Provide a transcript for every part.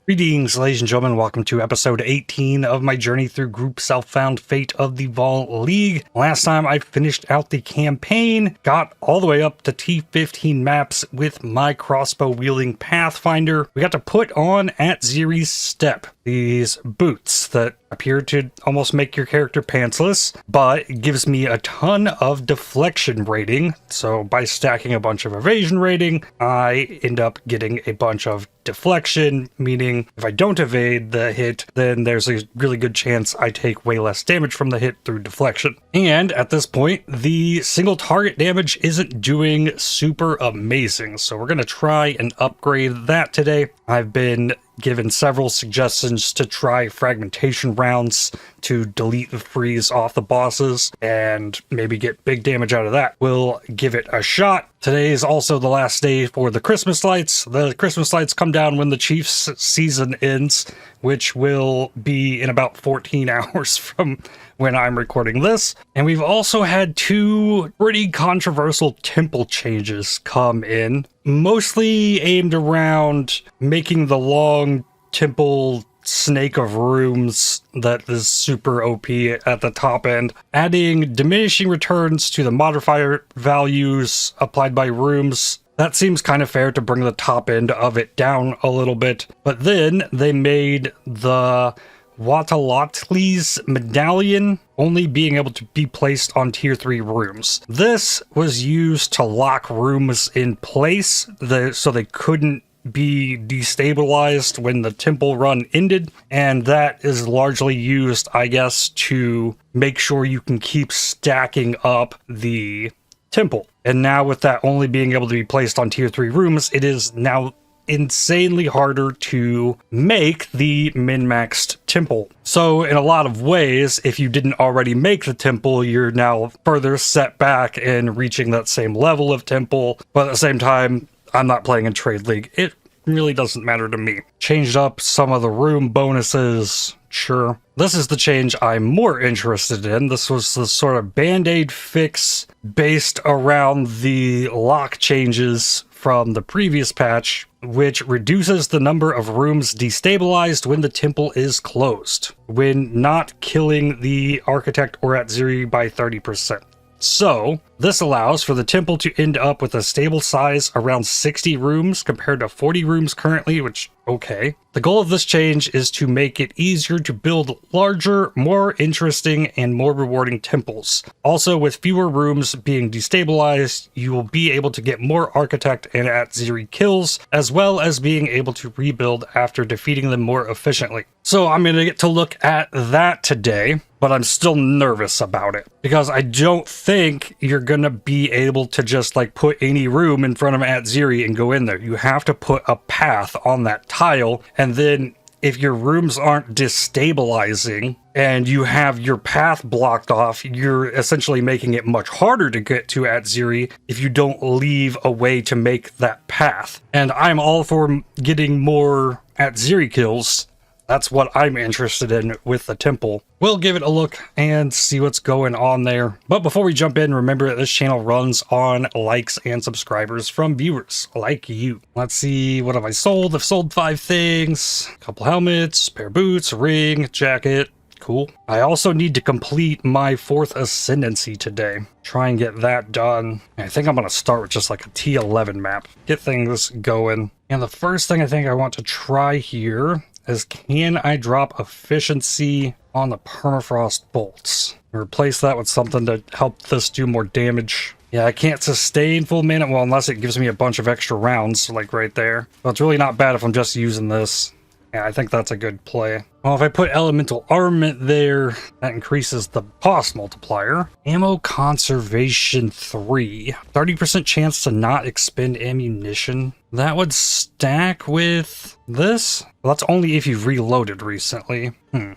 Greetings, ladies and gentlemen. Welcome to episode 18 of my journey through Group Self-Found Fate of the Vaal League. Last time I finished out the campaign, got all the way up to T15 maps with my crossbow-wielding Pathfinder. We got to put on Atziri's Step, these boots that appear to almost make your character pantsless, but it gives me a ton of deflection rating. So by stacking a bunch of evasion rating, I end up getting a bunch of deflection, meaning if I don't evade the hit, then there's a really good chance I take way less damage from the hit through deflection. And at this point, the single target damage isn't doing super amazing, so we're going to try and upgrade that today. I've been given several suggestions to try fragmentation rounds to delete the freeze off the bosses and maybe get big damage out of that. We'll give it a shot. Today is also the last day for the Christmas lights. The Christmas lights come down when the Chiefs season ends, which will be in about 14 hours from when I'm recording this. And we've also had two pretty controversial temple changes come in, mostly aimed around making the long temple snake of rooms that is super OP at the top end, adding diminishing returns to the modifier values applied by rooms. That seems kind of fair to bring the top end of it down a little bit. But then they made the Watalotli's medallion only being able to be placed on tier 3 rooms. This was used to lock rooms in place so they couldn't be destabilized when the temple run ended, and that is largely used, I guess, to make sure you can keep stacking up the temple. And now with that only being able to be placed on tier 3 rooms, it is now insanely harder to make the min-maxed temple. So in a lot of ways, if you didn't already make the temple, you're now further set back in reaching that same level of temple. But at the same time, I'm not playing in Trade League. It really doesn't matter to me. Changed up some of the room bonuses, sure. This is the change I'm more interested in. This was the sort of band-aid fix based around the lock changes from the previous patch, which reduces the number of rooms destabilized when the temple is closed, when not killing the architect or Atziri by 30%. So, this allows for the temple to end up with a stable size around 60 rooms compared to 40 rooms currently, which, okay. The goal of this change is to make it easier to build larger, more interesting, and more rewarding temples. Also, with fewer rooms being destabilized, you will be able to get more Architect and Atziri kills, as well as being able to rebuild after defeating them more efficiently. So I'm going to get to look at that today, but I'm still nervous about it, because I don't think you're going to be able to just like put any room in front of Atziri and go in there. You have to put a path on that tile, and then if your rooms aren't destabilizing and you have your path blocked off, you're essentially making it much harder to get to Atziri if you don't leave a way to make that path. And I'm all for getting more Atziri kills. That's what I'm interested in with the temple. We'll give it a look and see what's going on there. But before we jump in, remember that this channel runs on likes and subscribers from viewers like you. Let's see, what have I sold? I've sold 5 things. A couple helmets, pair of boots, a ring, jacket. Cool. I also need to complete my 4th Ascendancy today. Try and get that done. I think I'm going to start with just like a T11 map. Get things going. And the first thing I think I want to try here is, can I drop efficiency on the Permafrost bolts? Replace that with something to help this do more damage. Yeah, I can't sustain full mana, well, unless it gives me a bunch of extra rounds, like right there. But it's really not bad if I'm just using this. Yeah, I think that's a good play. Well, if I put Elemental Armament there, that increases the cost multiplier. Ammo Conservation 3. 30% chance to not expend ammunition. That would stack with this? Well, that's only if you've reloaded recently.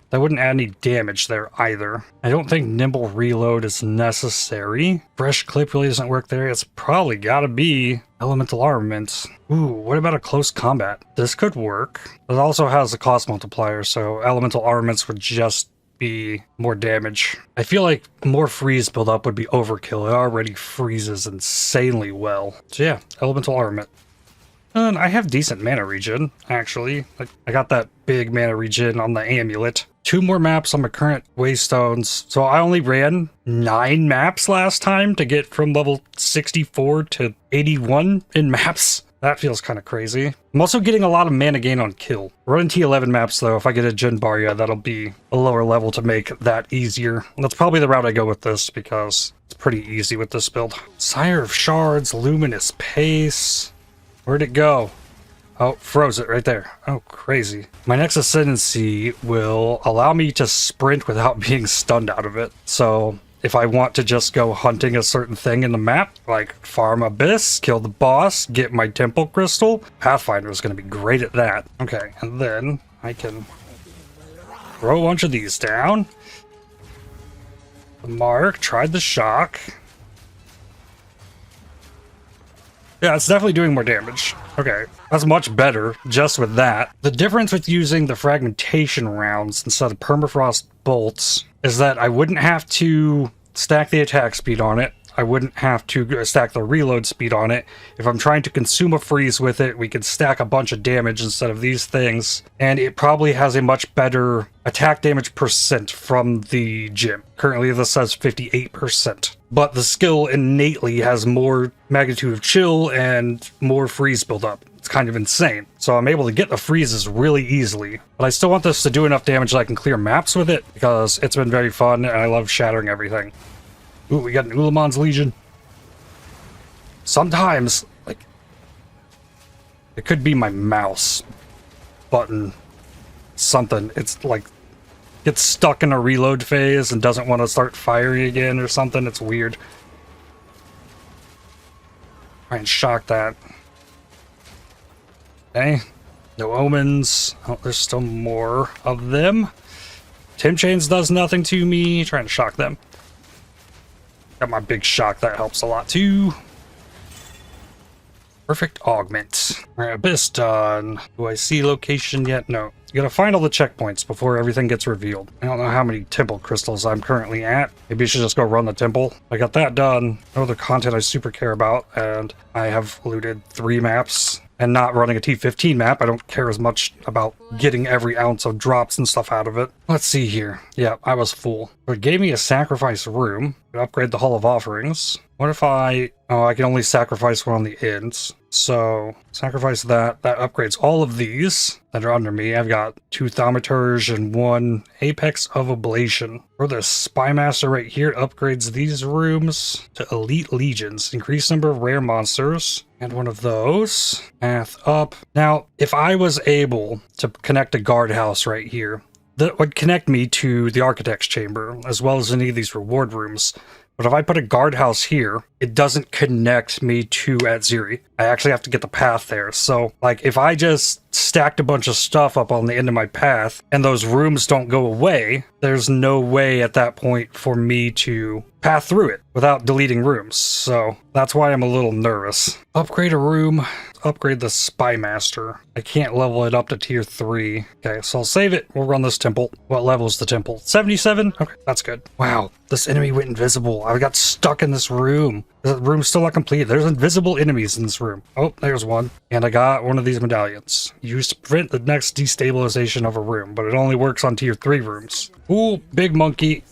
That wouldn't add any damage there either. I don't think Nimble Reload is necessary. Fresh Clip really doesn't work there. It's probably gotta be Elemental Armament. Ooh, what about a Close Combat? This could work. It also has a cost multiplier, so Elemental Armaments would just be more damage. I feel like more freeze buildup would be overkill. It already freezes insanely well. So yeah, Elemental Armament. And I have decent mana regen, actually. Like, I got that big mana regen on the amulet. 2 more maps on my current waystones. So I only ran 9 maps last time to get from level 64 to 81 in maps. That feels kind of crazy. I'm also getting a lot of mana gain on kill. Running T11 maps though, if I get a Djinn Barya, that'll be a lower level to make that easier. That's probably the route I go with this because it's pretty easy with this build. Sire of Shards, Luminous Pace. Where'd it go? Oh, froze it right there. Oh, crazy. My next Ascendancy will allow me to sprint without being stunned out of it. So if I want to just go hunting a certain thing in the map, like farm Abyss, kill the boss, get my Temple Crystal, Pathfinder is going to be great at that. Okay, and then I can throw a bunch of these down. The Mark, tried the Shock. Yeah, it's definitely doing more damage. Okay, that's much better just with that. The difference with using the Fragmentation rounds instead of Permafrost bolts is that I wouldn't have to stack the attack speed on it. I wouldn't have to stack the reload speed on it. If I'm trying to consume a freeze with it, we could stack a bunch of damage instead of these things. And it probably has a much better attack damage percent from the Djinn. Currently this says 58%. But the skill innately has more magnitude of chill and more freeze buildup. It's kind of insane. So I'm able to get the freezes really easily. But I still want this to do enough damage that I can clear maps with it, because it's been very fun and I love shattering everything. Ooh, we got an Ulamon's Legion. Sometimes, like, it could be my mouse button. Something. It's like, gets stuck in a reload phase and doesn't want to start firing again or something. It's weird. Try and shock that. Okay. No omens. Oh, there's still more of them. Tim Chains does nothing to me. Trying to shock them. Got my big shock. That helps a lot too. Perfect augment. Alright, Abyss done. Do I see location yet? No. You gotta find all the checkpoints before everything gets revealed. I don't know how many temple crystals I'm currently at. Maybe I should just go run the temple. I got that done. No other content I super care about, and I have looted 3 maps. And not running a T15 map, I don't care as much about getting every ounce of drops and stuff out of it. Let's see here. Yeah, I was full. It gave me a sacrifice room. Upgrade the Hall of Offerings. What if I... Oh, I can only sacrifice one on the ends. So, sacrifice that. That upgrades all of these that are under me. I've got 2 Thaumaturge and 1 Apex of Ablation. For the Spymaster right here, it upgrades these rooms to Elite Legions. Increased number of rare monsters. And one of those. Path up. Now, if I was able to connect a guardhouse right here, that would connect me to the Architect's Chamber, as well as any of these reward rooms. But if I put a guardhouse here, it doesn't connect me to Atziri. I actually have to get the path there. So, like, if I just stacked a bunch of stuff up on the end of my path, and those rooms don't go away, there's no way at that point for me to path through it without deleting rooms. So, that's why I'm a little nervous. Upgrade a room. Upgrade the Spymaster. I can't level it up to tier 3. Okay, so I'll save it. We'll run this temple. What level is the temple? 77? Okay, that's good. Wow, this enemy went invisible. I got stuck in this room. The room's still not complete. There's invisible enemies in this room. Oh, there's one. And I got one of these medallions. Used to prevent the next destabilization of a room, but it only works on tier 3 rooms. Ooh, big monkey.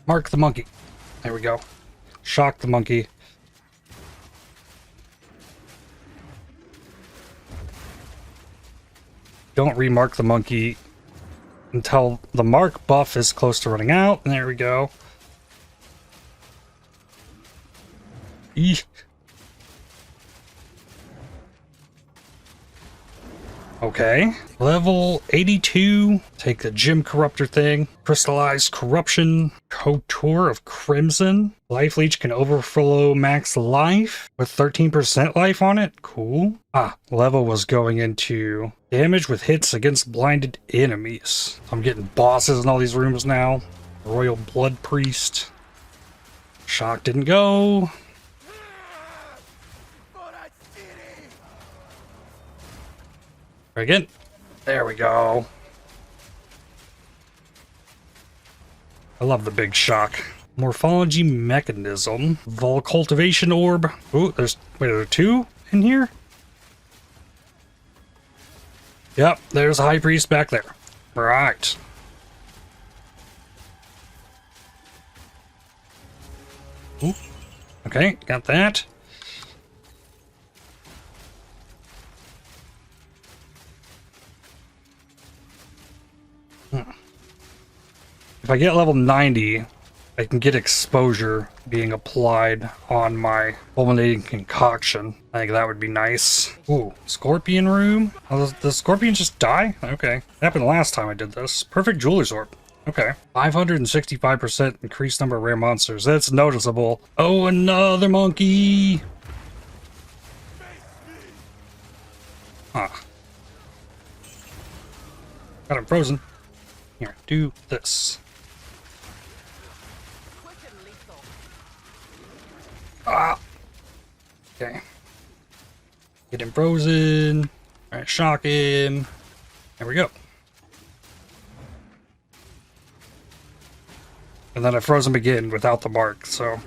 Mark the monkey. There we go. Shock the monkey. Don't remark the monkey until the mark buff is close to running out. And there we go. Eesh. Okay. Level 82. Take the Gem Corruptor thing. Crystallized Corruption. Couture of Crimson. Life Leech can overflow max life with 13% life on it. Cool. Ah, level was going into damage with hits against blinded enemies. I'm getting bosses in all these rooms now. Royal Blood Priest. Shock didn't go. Again. There we go. I love the big shock. Morphology mechanism. Vaal cultivation orb. Ooh, wait, are there two in here? Yep, there's a high priest back there. Right. Ooh. Okay, got that. If I get level 90, I can get exposure being applied on my Fulminating Concoction. I think that would be nice. Ooh, Scorpion Room? Oh, does the Scorpion just die? Okay. That happened last time I did this. Perfect Jeweler's Orb. Okay. 565% increased number of rare monsters. That's noticeable. Oh, another monkey! Huh. Got him frozen. Here, do this. Ah! Okay. Get him frozen. Alright, shock him. There we go. And then I froze him again without the mark, so...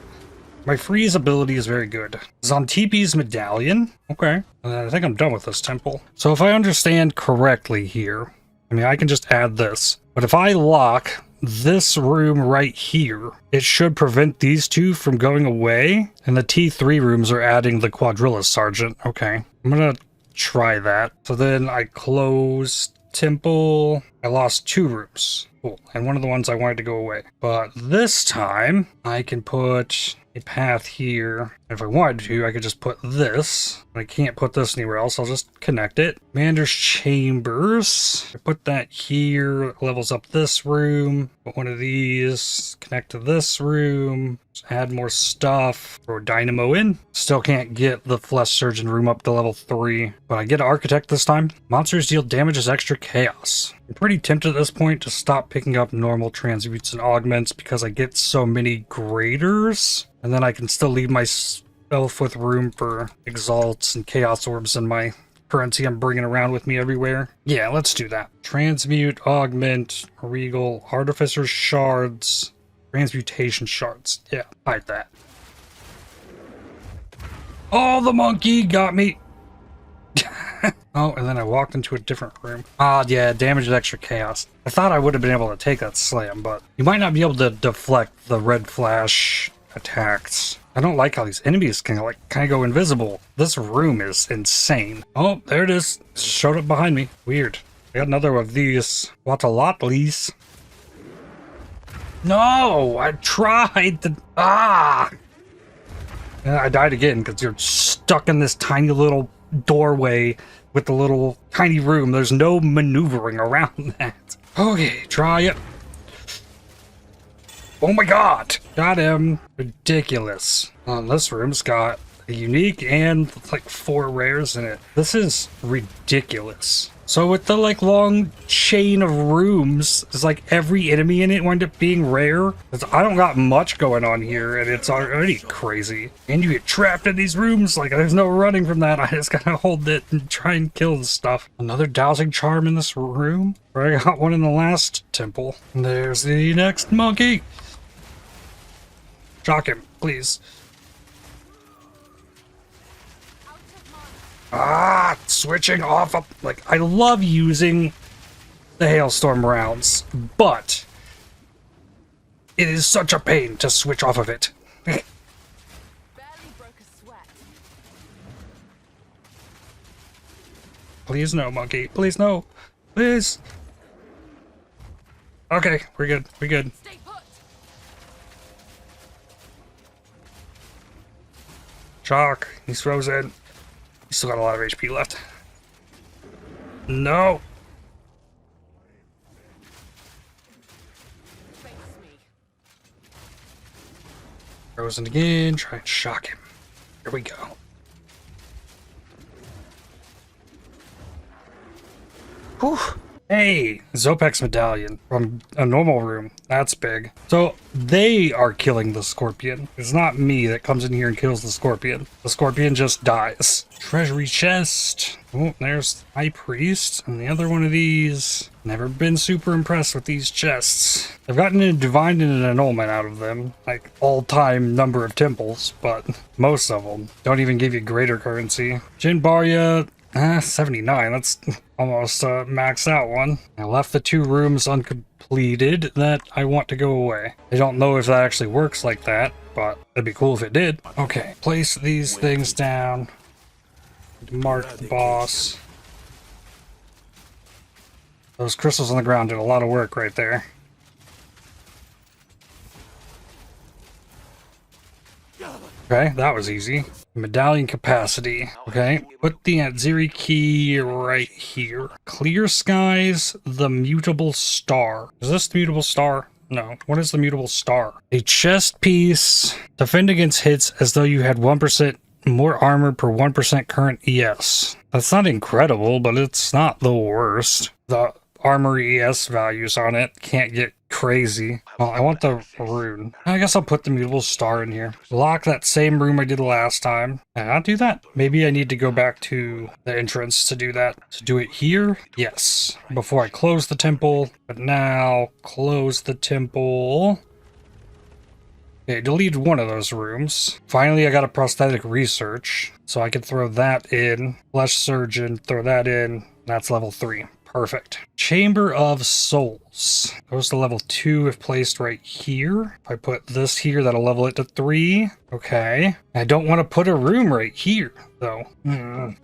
My freeze ability is very good. Zontipi's Medallion. Okay. And then I think I'm done with this temple. So if I understand correctly here, I mean, I can just add this. But if I lock this room right here, it should prevent these two from going away. And the T3 rooms are adding the Quadrillis Sergeant. Okay. I'm gonna try that. So then I close temple. I lost 2 rooms. Cool. And one of the ones I wanted to go away. But this time, I can put a path here. If I wanted to, I could just put this. But I can't put this anywhere else. I'll just connect it. Commander's Chambers. I put that here. Levels up this room. Put one of these. Connect to this room. Just add more stuff. Throw Dynamo in. Still can't get the Flesh Surgeon room up to level 3. But I get Architect this time. Monsters deal damage as extra chaos. I'm pretty tempted at this point to stop picking up normal transmutes and augments because I get so many graders. And then I can still leave myself with room for exalts and chaos orbs in my currency I'm bringing around with me everywhere. Yeah, let's do that. Transmute, augment, regal, artificer shards, transmutation shards. Yeah, hide that. Oh, the monkey got me. Oh, and then I walked into a different room. Ah, yeah, damage is extra chaos. I thought I would have been able to take that slam, but you might not be able to deflect the red flash attacks. I don't like how these enemies can kind of go invisible. This room is insane. Oh, there it is. Showed up behind me. Weird. I got another of these Watalotlis. No, I tried to. Ah! And I died again because you're stuck in this tiny little doorway with the little tiny room. There's no maneuvering around that. Okay, try it. Oh my god! Got him. Ridiculous. This room's got a unique and like 4 rares in it. This is ridiculous. So with the long chain of rooms, it's like every enemy in it wound up being rare. I don't got much going on here and it's already crazy. And you get trapped in these rooms, there's no running from that. I just gotta hold it and try and kill the stuff. Another dowsing charm in this room. I got one in the last temple. There's the next monkey. Shock him, please. Ah, switching off of, I love using the hailstorm rounds, but it is such a pain to switch off of it. Please no, monkey. Please no. Please. Okay, we're good. We're good. Shock. He's frozen. He's still got a lot of HP left. No. Frozen again. Try and shock him. Here we go. Whew. Hey, Zopek's medallion from a normal room. That's big. So they are killing the scorpion. It's not me that comes in here and kills the scorpion. The scorpion just dies. Treasury chest. Oh, there's High Priest. And the other one of these. Never been super impressed with these chests. I've gotten a divine and an annulment out of them. Like all-time number of temples, but most of them don't even give you greater currency. Djinn Barya. 79, that's almost a maxed out one. I left the 2 rooms uncompleted that I want to go away. I don't know if that actually works like that, but it'd be cool if it did. Okay, place these things down. Mark the boss. Those crystals on the ground did a lot of work right there. Okay, that was easy. Medallion capacity. Okay, put the Atziri key right here. Clear skies, the mutable star. Is this the mutable star? No. What is the mutable star? A chest piece. Defend against hits as though you had 1% more armor per 1% current ES. That's not incredible, but it's not the worst. The armor ES values on it can't get crazy. Well, I want the rune. I guess I'll put the mutable star in here. Lock that same room I did last time. And I'll do that. Maybe I need to go back to the entrance to do that. To do it here? Yes. Before I close the temple. But now, close the temple. Okay, delete one of those rooms. Finally, I got a prosthetic research. So I can throw that in. Flesh surgeon, throw that in. That's level 3. Perfect. Chamber of Souls. Goes to level 2 if placed right here. If I put this here, that'll level it to 3. Okay. I don't want to put a room right here, though.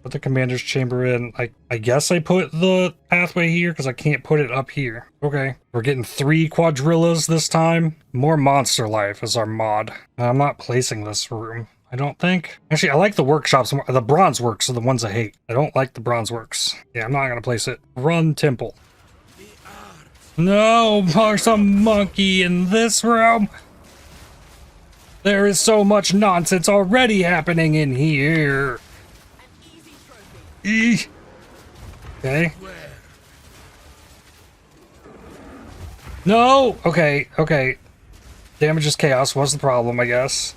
Put the commander's chamber in. I guess I put the pathway here because I can't put it up here. Okay. We're getting 3 quadrillas this time. More monster life is our mod. I'm not placing this room. I don't think. Actually, I like the workshops. The bronze works are the ones I hate. I don't like the bronze works. Yeah, I'm not going to place it. Run temple. No, there's a monkey in this room. There is so much nonsense already happening in here. Okay. No! Okay, okay. Damage is chaos was the problem, I guess.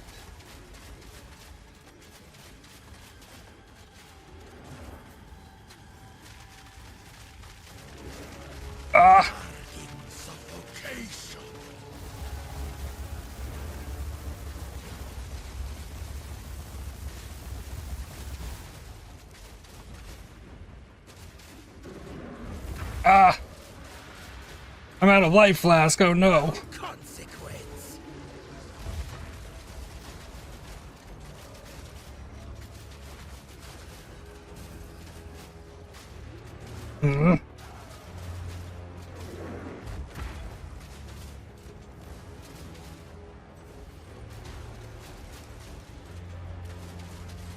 I'm out of life flask, oh no. Consequence.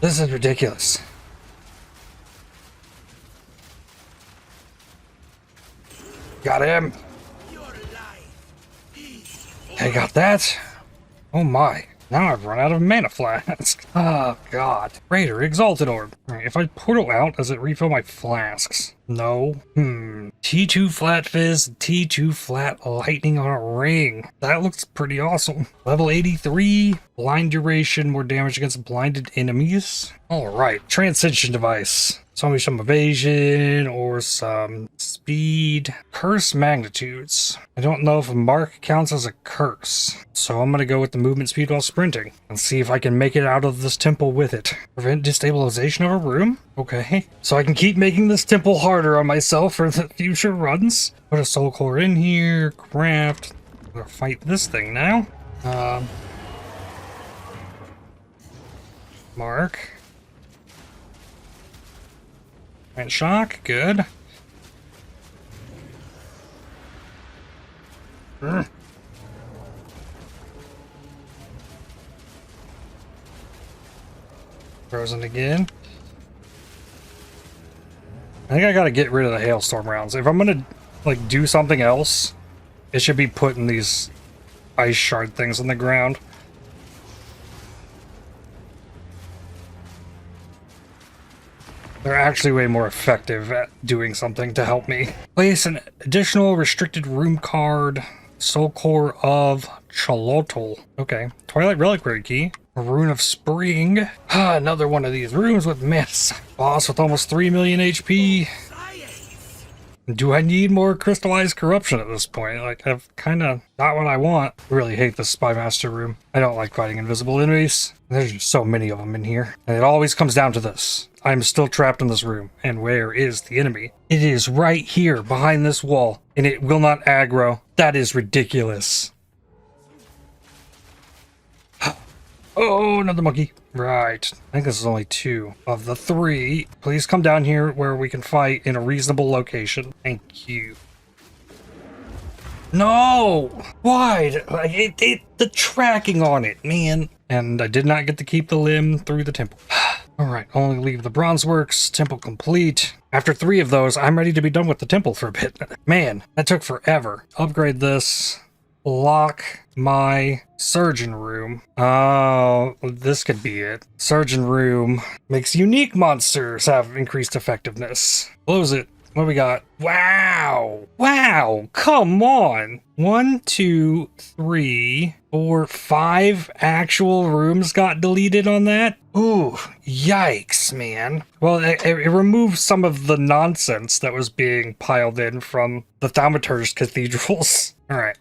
This is ridiculous. Got him. I got that. Oh my. Now I've run out of mana flasks. Oh god. Raider, Exalted Orb. Right, if I portal out, does it refill my flasks? No. T2 flat fizz, T2 flat lightning on a ring. That looks pretty awesome. Level 83. Blind duration, more damage against blinded enemies. Alright, Transcension device. So maybe some evasion or some speed. Curse magnitudes. I don't know if a mark counts as a curse. So I'm going to go with the movement speed while sprinting. And see if I can make it out of this temple with it. Prevent destabilization of a room? Okay. So I can keep making this temple harder on myself for the future runs. Put a soul core in here. Craft. I'm going to fight this thing now. Mark. And shock, good. Frozen again. I think I gotta get rid of the hailstorm rounds. If I'm gonna like do something else, it should be putting these ice shard things on the ground. They're actually way more effective at doing something to help me. Place an additional restricted room card. Soul Core of Chalotl. Okay. Twilight Reliquary Key. A Rune of Spring. Another one of these rooms with myths. Boss with almost 3 million HP. Do I need more Crystallized Corruption at this point? Like, I've kind of got what I want. I really hate this Spy Master room. I don't like fighting invisible enemies. There's just so many of them in here. And it always comes down to this. I'm still trapped in this room. And where is the enemy? It is right here, behind this wall. And it will not aggro. That is ridiculous. Oh, another monkey. Right. I think this is only 2 of the 3. Please come down here where we can fight in a reasonable location. Thank you. No! Why? Like, the tracking on it, man. And I did not get to keep the limb through the temple. Alright, only leave the bronze works. Temple complete. After 3 of those, I'm ready to be done with the temple for a bit. Man, that took forever. Upgrade this. Lock my surgeon room. Oh, this could be it. Surgeon room makes unique monsters have increased effectiveness. Close it. What do we got? Wow. Wow. Come on. 1, 2, 3, 4, 5 actual rooms got deleted on that. Ooh, yikes, man. Well, it removed some of the nonsense that was being piled in from the Thaumaturge cathedrals. All right.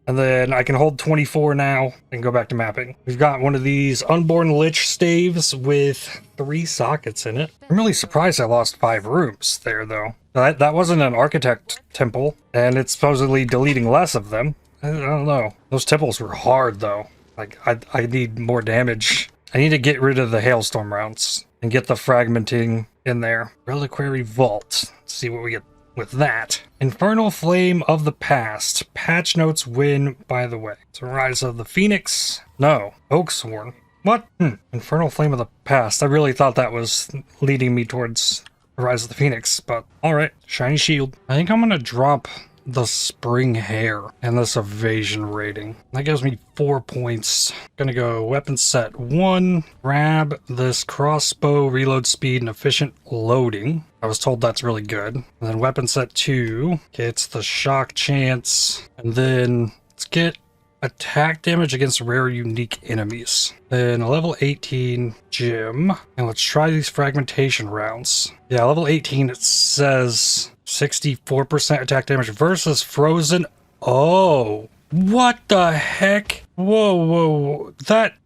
And then I can hold 24 now and go back to mapping. We've got one of these Unborn Lich staves with 3 sockets in it. I'm really surprised I lost 5 rooms there, though. That wasn't an Architect temple, and it's supposedly deleting less of them. I don't know. Those temples were hard, though. Like, I need more damage. I need to get rid of the Hailstorm rounds and get the Fragmenting in there. Reliquary Vault. Let's see what we get with that. Infernal Flame of the Past. Patch notes win, by the way. It's a Rise of the Phoenix. No. Oaksworn. What? Infernal Flame of the Past. I really thought that was leading me towards Rise of the Phoenix, but alright. Shiny Shield. I think I'm gonna drop the Spring Hair and this Evasion rating. That gives me 4 points. Gonna go Weapon Set 1. Grab this Crossbow, Reload Speed, and Efficient Loading. I was told that's really good. And then Weapon Set 2 gets the Shock Chance. And then let's get Attack Damage against rare unique enemies. Then a level 18 Gem. And let's try these Fragmentation rounds. Yeah, level 18 it says 64% attack damage versus Frozen. Oh, what the heck? Whoa.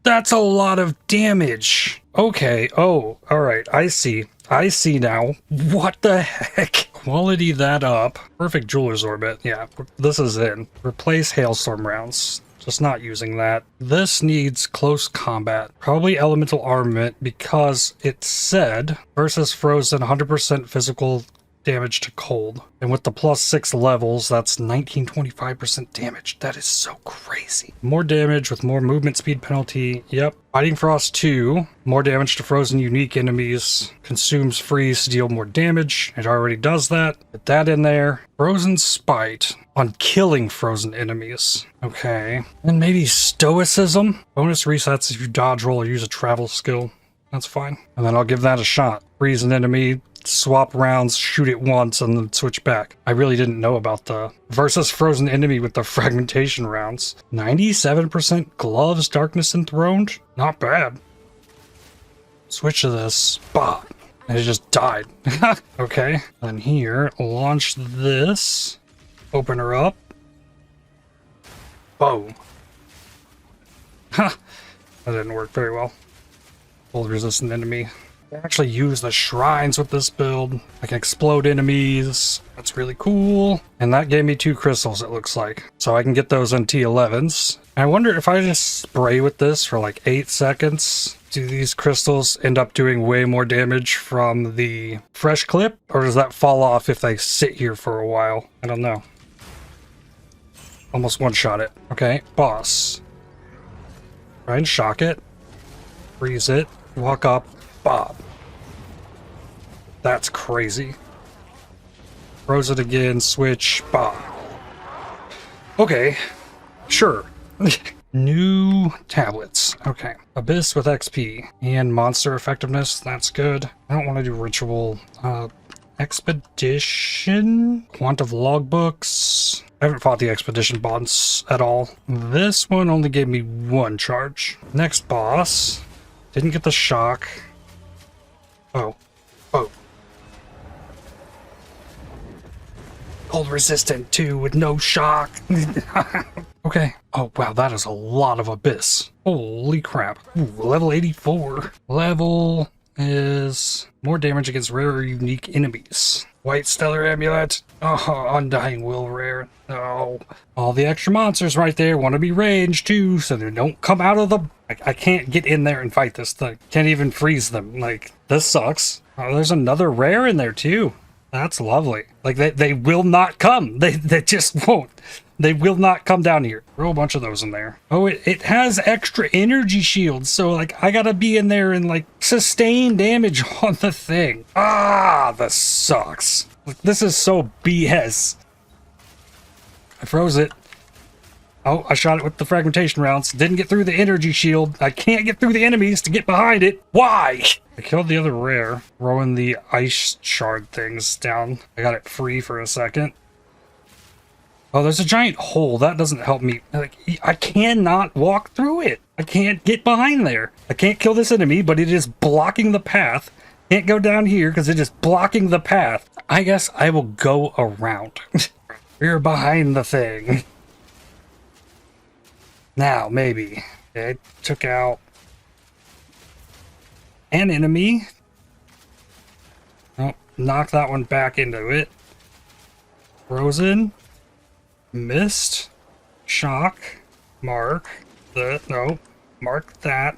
That's a lot of damage. Okay, oh, alright, I see now. What the heck? Quality that up. Perfect Jeweler's Orbit. Yeah, this is in. Replace Hailstorm rounds. Just not using that. This needs close combat. Probably elemental armament because it said versus Frozen 100% physical damage to cold. And with the +6 levels, that's 1925% damage. That is so crazy. More damage with more movement speed penalty. Yep. Fighting Frost 2. More damage to frozen unique enemies. Consumes freeze to deal more damage. It already does that. Get that in there. Frozen Spite on killing frozen enemies. Okay. And maybe Stoicism. Bonus resets if you dodge roll or use a travel skill. That's fine. And then I'll give that a shot. Freeze an enemy. Swap rounds, shoot it once, and then switch back. I really didn't know about the versus frozen enemy with the Fragmentation rounds. 97% gloves, darkness enthroned. Not bad. Switch to this. Bah. And it just died. Okay. And here, launch this. Open her up. Boom. Ha! That didn't work very well. Cold resistant enemy. I actually use the shrines with this build. I can explode enemies. That's really cool. And that gave me 2 crystals, it looks like. So I can get those in T11s. I wonder if I just spray with this for like 8 seconds, do these crystals end up doing way more damage from the fresh clip? Or does that fall off if they sit here for a while? I don't know. Almost one-shot it. Okay, boss. Try and shock it. Freeze it. Walk up. Bob. That's crazy. Froze it again, switch, Bob. Okay, sure. New tablets. Okay. Abyss with XP and monster effectiveness. That's good. I don't want to do ritual. Expedition? Quant of logbooks. I haven't fought the expedition boss at all. This one only gave me 1 charge. Next boss. Didn't get the shock. Oh. Oh. Cold resistant too with no shock. Okay. Oh, wow, that is a lot of abyss. Holy crap. Ooh, level 84. Level is more damage against rare or unique enemies. White Stellar Amulet. Oh, Undying Will rare. No. All the extra monsters right there want to be ranged too, so they don't come out of the... I can't get in there and fight this thing. Can't even freeze them. Like, this sucks. Oh, there's another rare in there too. That's lovely. Like, they will not come. They just won't. They will not come down here. Throw a bunch of those in there. Oh, it has extra energy shields, so, like, I gotta be in there and, like, sustain damage on the thing. Ah, this sucks. Like, this is so BS. I froze it. Oh, I shot it with the fragmentation rounds. Didn't get through the energy shield. I can't get through the enemies to get behind it. Why? I killed the other rare, throwing the ice shard things down. I got it free for a second. Oh, there's a giant hole. That doesn't help me. Like, I cannot walk through it. I can't get behind there. I can't kill this enemy, but it is blocking the path. Can't go down here because it is blocking the path. I guess I will go around. We're behind the thing. Now, maybe. It took out an enemy. Oh, knock that one back into it. Frozen. Missed. Shock. Mark. No. Mark that.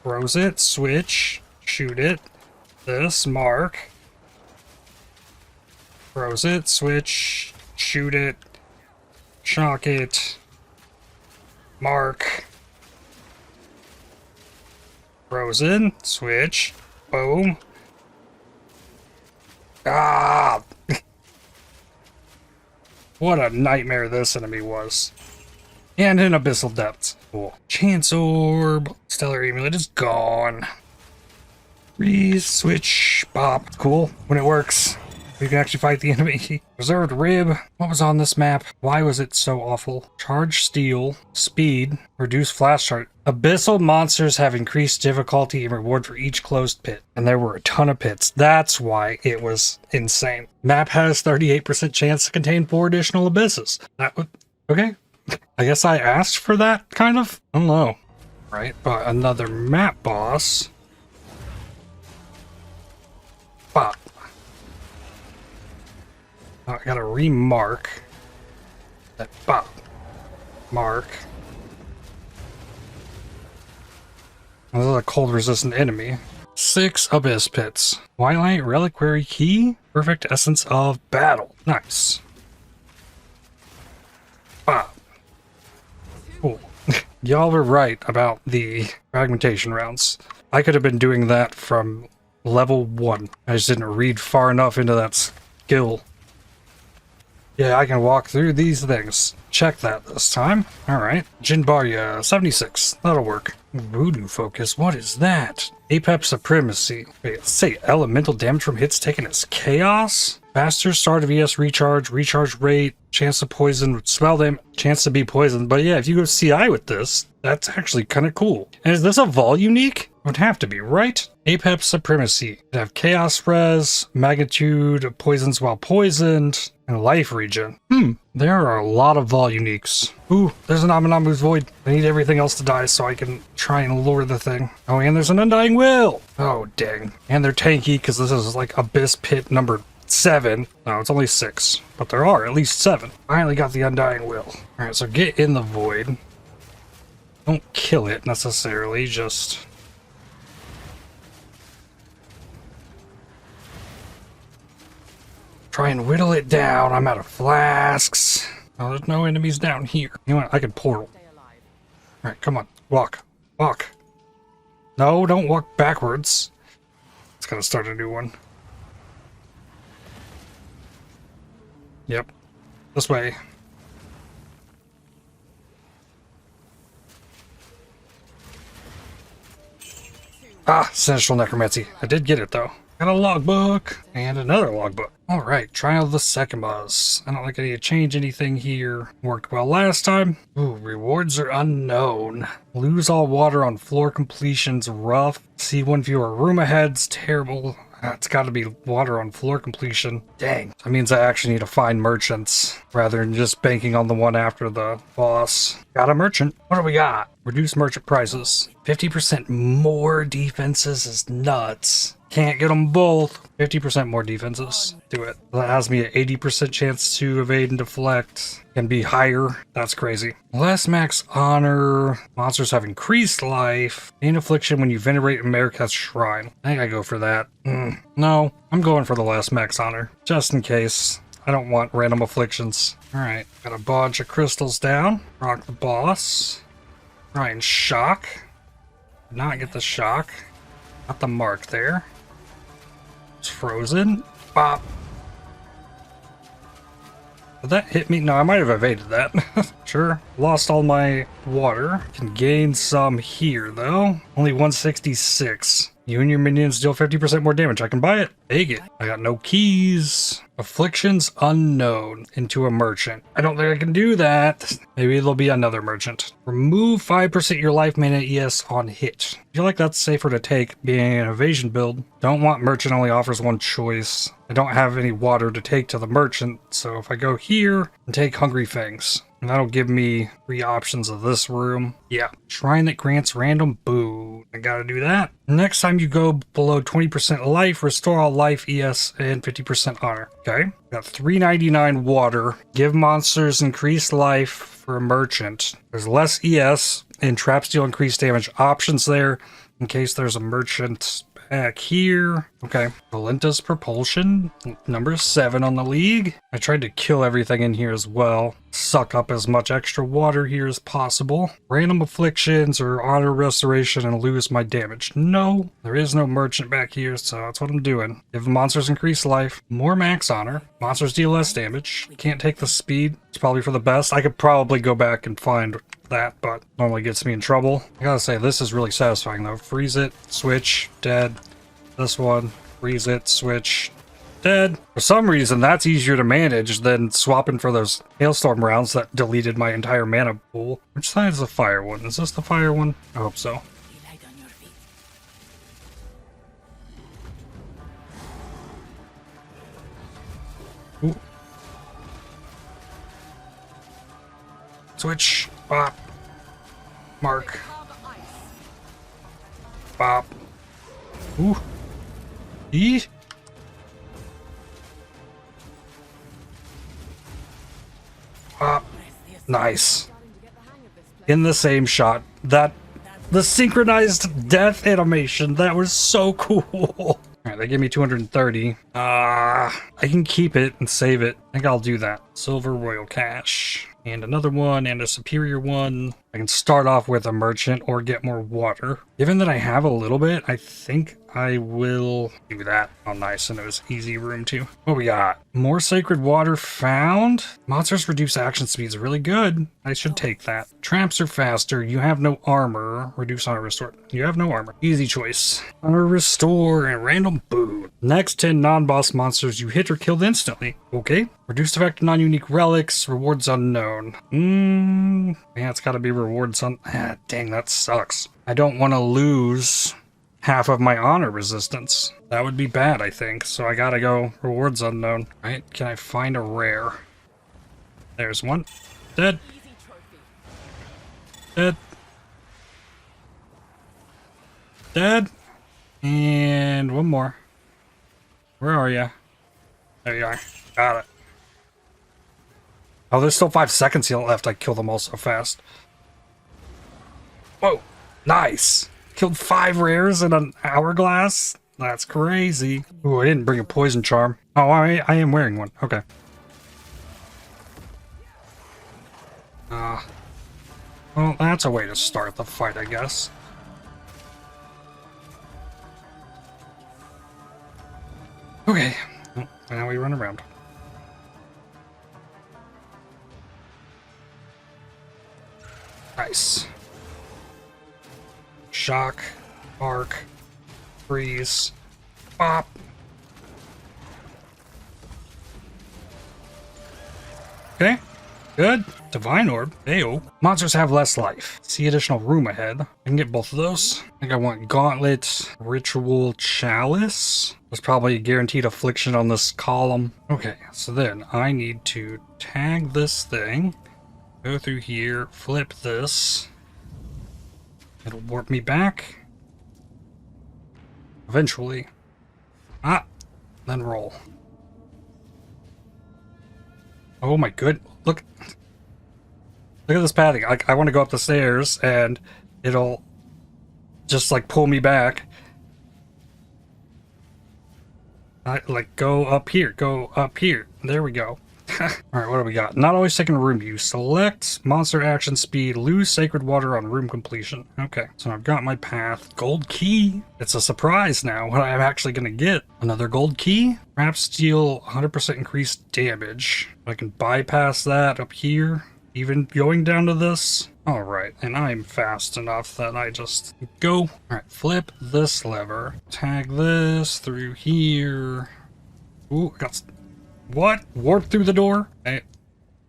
Froze it. Switch. Shoot it. This. Mark. Froze it. Switch. Shoot it. Shock it. Mark. Frozen. Switch. Boom. Ah! What a nightmare this enemy was. And in Abyssal Depths. Cool. Chance Orb. Stellar Amulet is gone. Freeze. Switch. Pop. Cool. When it works, we can actually fight the enemy. Reserved Rib. What was on this map? Why was it so awful? Charge Steel. Speed. Reduce Flash Chart. Abyssal monsters have increased difficulty and reward for each closed pit. And there were a ton of pits. That's why it was insane. Map has 38% chance to contain 4 additional abysses. That would... Okay. I guess I asked for that, kind of? I don't know. Right, but another map boss. Pop. Oh, I gotta remark that pop. Mark. This is a cold resistant enemy. 6 abyss pits. Twilight Reliquary Key. Perfect Essence of Battle. Nice. Pop. Cool. Y'all were right about the fragmentation rounds. I could have been doing that from level 1. I just didn't read far enough into that skill. Yeah, I can walk through these things. Check that this time. Alright. Djinn Barya, 76. That'll work. Voodoo Focus, what is that? Apep Supremacy. Wait, let's say elemental damage from hits taken as chaos? Faster start of ES recharge, recharge rate, chance to poison, spell them, chance to be poisoned. But yeah, if you go CI with this, that's actually kind of cool. And is this a Vaal unique? It would have to be, right? Apep Supremacy. It'd have chaos res, magnitude, poisons while poisoned, and life regen. There are a lot of Vaal uniques. Ooh, there's an Amanamu's Void. I need everything else to die so I can try and lure the thing. Oh, and there's an Undying Will. Oh, dang. And they're tanky because this is like Abyss Pit number 7. No, it's only 6, but there are at least 7. Finally got the Undying Will. Alright, so get in the Void. Don't kill it necessarily, just... try and whittle it down. I'm out of flasks. Oh, there's no enemies down here. You know what? I can portal. Alright, come on. Walk. Walk. No, don't walk backwards. It's gonna start a new one. Yep. This way. Ah, Sinister Necromancy. I did get it though. Got a logbook and another logbook. All right, trial of the Sekhemas. I don't think I need to change anything here. Worked well last time. Ooh, rewards are unknown. Lose all water on floor completions, rough. See one fewer room aheads, terrible. It's got to be water on floor completion. Dang. That means I actually need to find merchants rather than just banking on the one after the boss. Got a merchant. What do we got? Reduce merchant prices. 50% more defenses is nuts. Can't get them both. 50% more defenses. Do it. That has me an 80% chance to evade and deflect. Can be higher. That's crazy. Less max honor. Monsters have increased life. Gain affliction when you venerate America's shrine. I think I go for that. No, I'm going for the less max honor. Just in case. I don't want random afflictions. Alright, got a bunch of crystals down. Rock the boss. Try and shock. Not get the shock. Got the mark there. It's frozen. Bop. Did that hit me? No, I might have evaded that. Sure. Lost all my water. Can gain some here, though. Only 166. You and your minions deal 50% more damage. I can buy it. Take it. I got no keys. Afflictions unknown into a merchant. I don't think I can do that. Maybe there'll be another merchant. Remove 5% your life mana ES on hit. I feel like that's safer to take being an evasion build. Don't want merchant only offers one choice. I don't have any water to take to the merchant, so if I go here and take Hungry Fangs, and that'll give me 3 options of this room. Yeah. Shrine that grants random boon. I gotta do that. Next time you go below 20% life, restore all life, ES, and 50% honor. Okay. Got 399 water. Give monsters increased life for a merchant. There's less ES and traps deal increased damage options there in case there's a merchant back here. Okay. Valenta's Propulsion, number 7 on the league. I tried to kill everything in here as well. Suck up as much extra water here as possible. Random afflictions or honor restoration and lose my damage. No, there is no merchant back here, so that's what I'm doing. Give monsters increased life, more max honor. Monsters deal less damage. Can't take the speed. It's probably for the best. I could probably go back and find that, but normally gets me in trouble. I gotta say, this is really satisfying though. Freeze it, switch, dead. This one, freeze it, switch, dead. For some reason, that's easier to manage than swapping for those hailstorm rounds that deleted my entire mana pool. Which side is the fire one? Is this the fire one? I hope so. Ooh. Switch, bop, mark, bop, ooh, E, bop, nice. In the same shot, the synchronized death animation, that was so cool. Alright, they gave me 230. I can keep it and save it. I think I'll do that. Silver Royal Cash. And another one, and a superior one. I can start off with a merchant or get more water. Given that I have a little bit, I think I will do that. Oh, nice, and it was easy room too. What we got? More sacred water found. Monsters reduce action speeds, really good. I should take that. Traps are faster. You have no armor. Reduce honor restore. You have no armor. Easy choice. Honor restore and random boon. Next 10 non-boss monsters you hit or killed instantly. Okay. Reduced effect of non-unique relics. Rewards unknown. Yeah, it's gotta be rewards on. Dang, that sucks. I don't want to lose half of my honor resistance. That would be bad, I think. So I gotta go rewards unknown. Right? Can I find a rare? There's one. Dead. Dead. Dead. And one more. Where are you? There you are. Got it. Oh, there's still 5 seconds left. I killed them all so fast. Whoa. Nice. Killed 5 rares in an hourglass? That's crazy. Ooh, I didn't bring a poison charm. Oh, I am wearing one. Okay. Well, that's a way to start the fight, I guess. Okay. Well, now we run around. Nice. Shock, arc, Freeze. Pop. Okay. Good. Divine Orb. Ayo. Monsters have less life. See additional room ahead. I can get both of those. I think I want Gauntlet, Ritual Chalice. There's probably a guaranteed affliction on this column. Okay, so then I need to tag this thing. Go through here. Flip this. It'll warp me back. Eventually. Ah. Then roll. Oh my good. Look at this pathing. I want to go up the stairs and it'll just like pull me back. Like go up here, go up here. There we go. Alright, what do we got? Not always taking room use. Select monster action speed, lose sacred water on room completion. Okay, so I've got my path. Gold key. It's a surprise now what I'm actually going to get. Another gold key. Perhaps deal 100% increased damage. I can bypass that up here. Even going down to this. Alright, and I'm fast enough that I just go. Alright, flip this lever. Tag this through here. Ooh, I got... What? Warp through the door? Okay.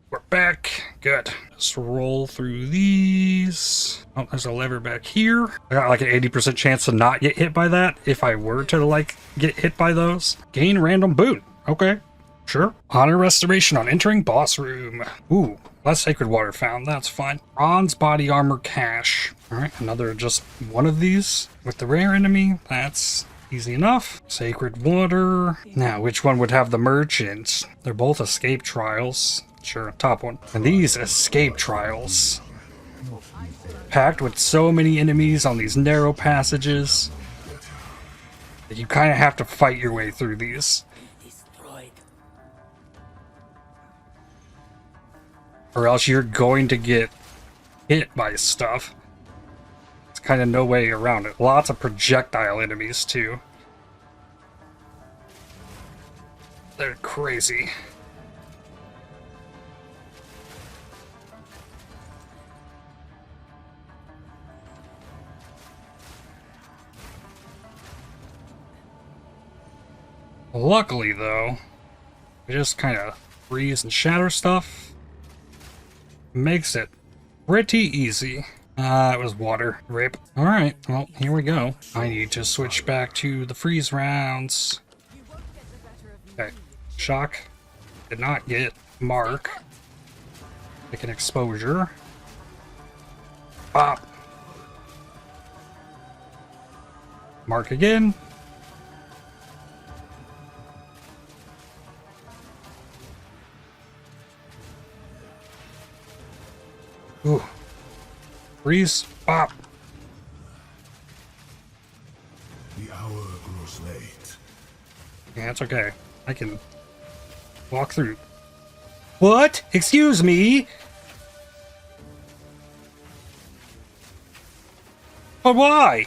We're back. Good. Just roll through these. Oh, there's a lever back here. I got like an 80% chance to not get hit by that if I were to like get hit by those. Gain random boon. Okay. Sure. Honor restoration on entering boss room. Ooh, less sacred water found. That's fine. Bronze body armor cache. Alright, another just one of these with the rare enemy. That's easy enough. Sacred water. Now, which one would have the merchants? They're both escape trials. Sure, top one. And these escape trials. Packed with so many enemies on these narrow passages that you kind of have to fight your way through these. Or else you're going to get hit by stuff. It's kind of no way around it. Lots of projectile enemies, too. They're crazy. Luckily, though, we just kind of freeze and shatter stuff. Makes it pretty easy. It was water. Rip. Alright, well, here we go. I need to switch back to the freeze rounds. Okay. Shock. Did not get mark. Take an exposure. Pop. Mark again. Ooh. Freeze. Pop. The hour grows late. Yeah, it's okay. I can walk through. What? Excuse me? But why?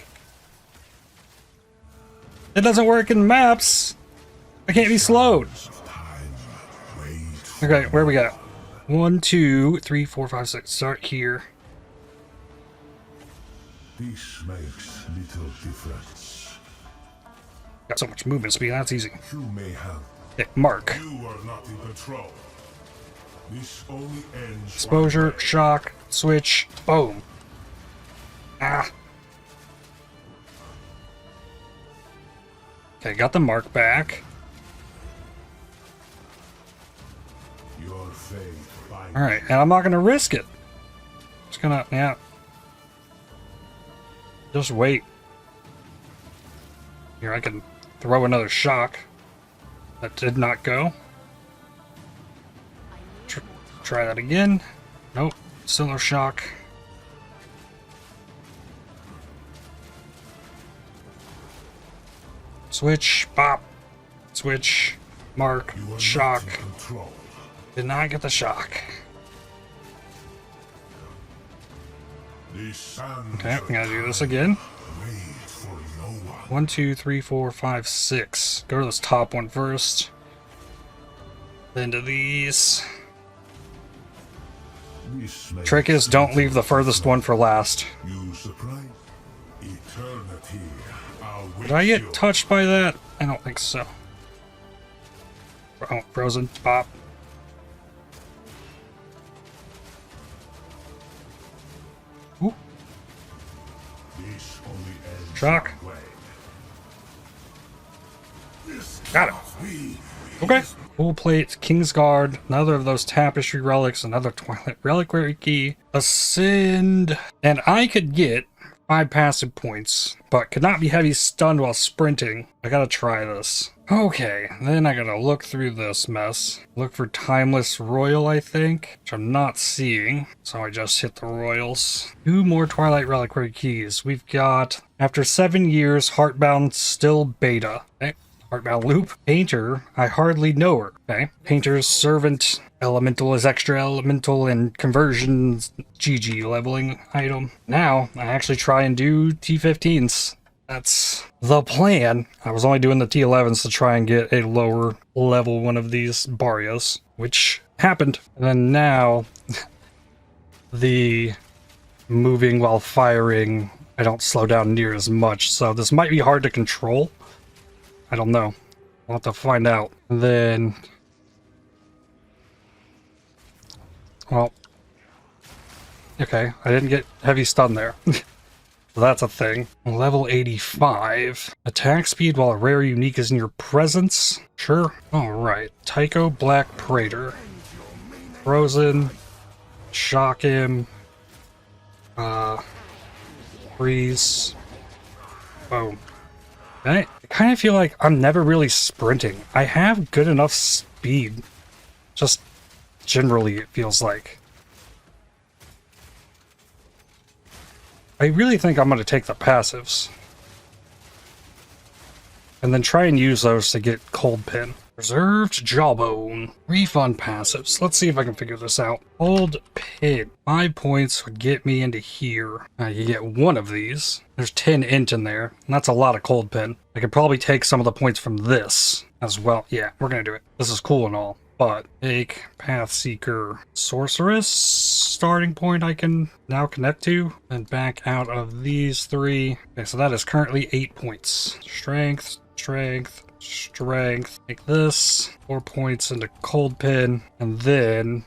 It doesn't work in maps. I can't be slowed. Okay, where we got? 1, 2, 3, 4, 5, 6. Start here. This makes little difference. Got so much movement speed, that's easy. You may have. Okay, mark. You are not in control. This only ends. Exposure, shock, switch, boom. Ah. Okay, got the mark back. Your fate. Alright, and I'm not gonna risk it. Just gonna, yeah. Just wait. Here, I can throw another shock. That did not go. Try that again. Nope, still no shock. Switch, pop. Switch, mark, shock. Did not get the shock. Okay, I'm gonna do this again. 1, 2, 3, 4, 5, 6. Go to this top one first. Then to these. Trick is, don't leave the furthest one for last. You supply eternity. Did I get touched by that? I don't think so. Oh, frozen. Pop. Ooh. Shock. Got it. Okay. Full plates, Kingsguard, another of those tapestry relics, another Twilight Reliquary Key, Ascend, and I could get 5 passive points, but could not be heavy stunned while sprinting. I gotta try this. Okay, then I gotta look through this mess. Look for Timeless Royal, I think, which I'm not seeing, so I just hit the Royals. 2 more Twilight Reliquary Keys. We've got, after 7 years, Heartbound still beta. Okay. Heartbound Loop. Painter, I hardly know her. Okay. Painter's Servant. Elemental is extra elemental and conversions GG leveling item. Now, I actually try and do T15s. That's the plan. I was only doing the T11s to try and get a lower level one of these Baryas, which happened. And then now, the moving while firing, I don't slow down near as much, so this might be hard to control. I don't know. We'll have to find out. And then... well... okay, I didn't get heavy stun there. So that's a thing. Level 85. Attack speed while a rare unique is in your presence? Sure. Alright. Tycho Black Praetor. Frozen. Shock him. Freeze. Boom. I kind of feel like I'm never really sprinting. I have good enough speed. Just generally, it feels like. I really think I'm going to take the passives. And then try and use those to get Cold Pin. Reserved Jawbone. Refund passives. Let's see if I can figure this out. Cold Pin. 5 points would get me into here. You get 1 of these. There's 10 int in there. And that's a lot of Cold Pin. I could probably take some of the points from this as well. Yeah, we're going to do it. This is cool and all. But take Pathseeker Sorceress starting point I can now connect to. And back out of these 3. Okay, so that is currently 8 points. Strength, strength, strength. Take this. 4 points into Cold Pin. And then,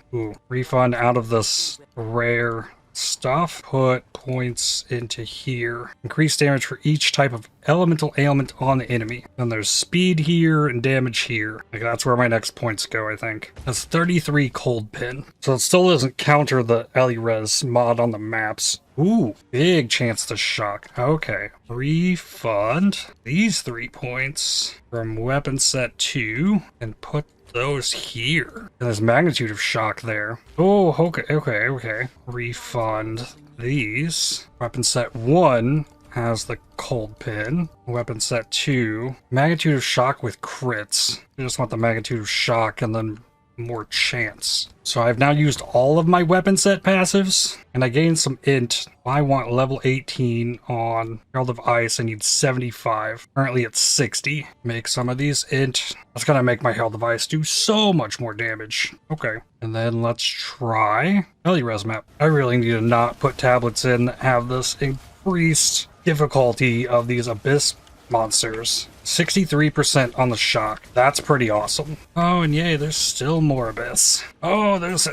refund out of this rare stuff. Put points into here. Increase damage for each type of elemental ailment on the enemy. Then there's speed here and damage here. Like, that's where my next points go, I think. That's 33 Cold Pin. So it still doesn't counter the Elirez mod on the maps. Ooh, big chance to shock. Okay. Refund these 3 points from weapon set 2 and put those here. And there's magnitude of shock there. Oh, okay. Refund these. Weapon set 1 has the Cold Pin. Weapon set 2. Magnitude of shock with crits. I just want the magnitude of shock and then more chance. So I've now used all of my weapon set passives, and I gained some int. I want level 18 on Herald of Ice. I need 75. Currently it's 60. Make some of these int. That's gonna make my Herald of Ice do so much more damage. Okay. And then let's try Elirez map. I really need to not put tablets in that have this increased difficulty of these Abyss monsters. 63% on the shock. That's pretty awesome. Oh, and yay, there's still more Abyss. Oh, there's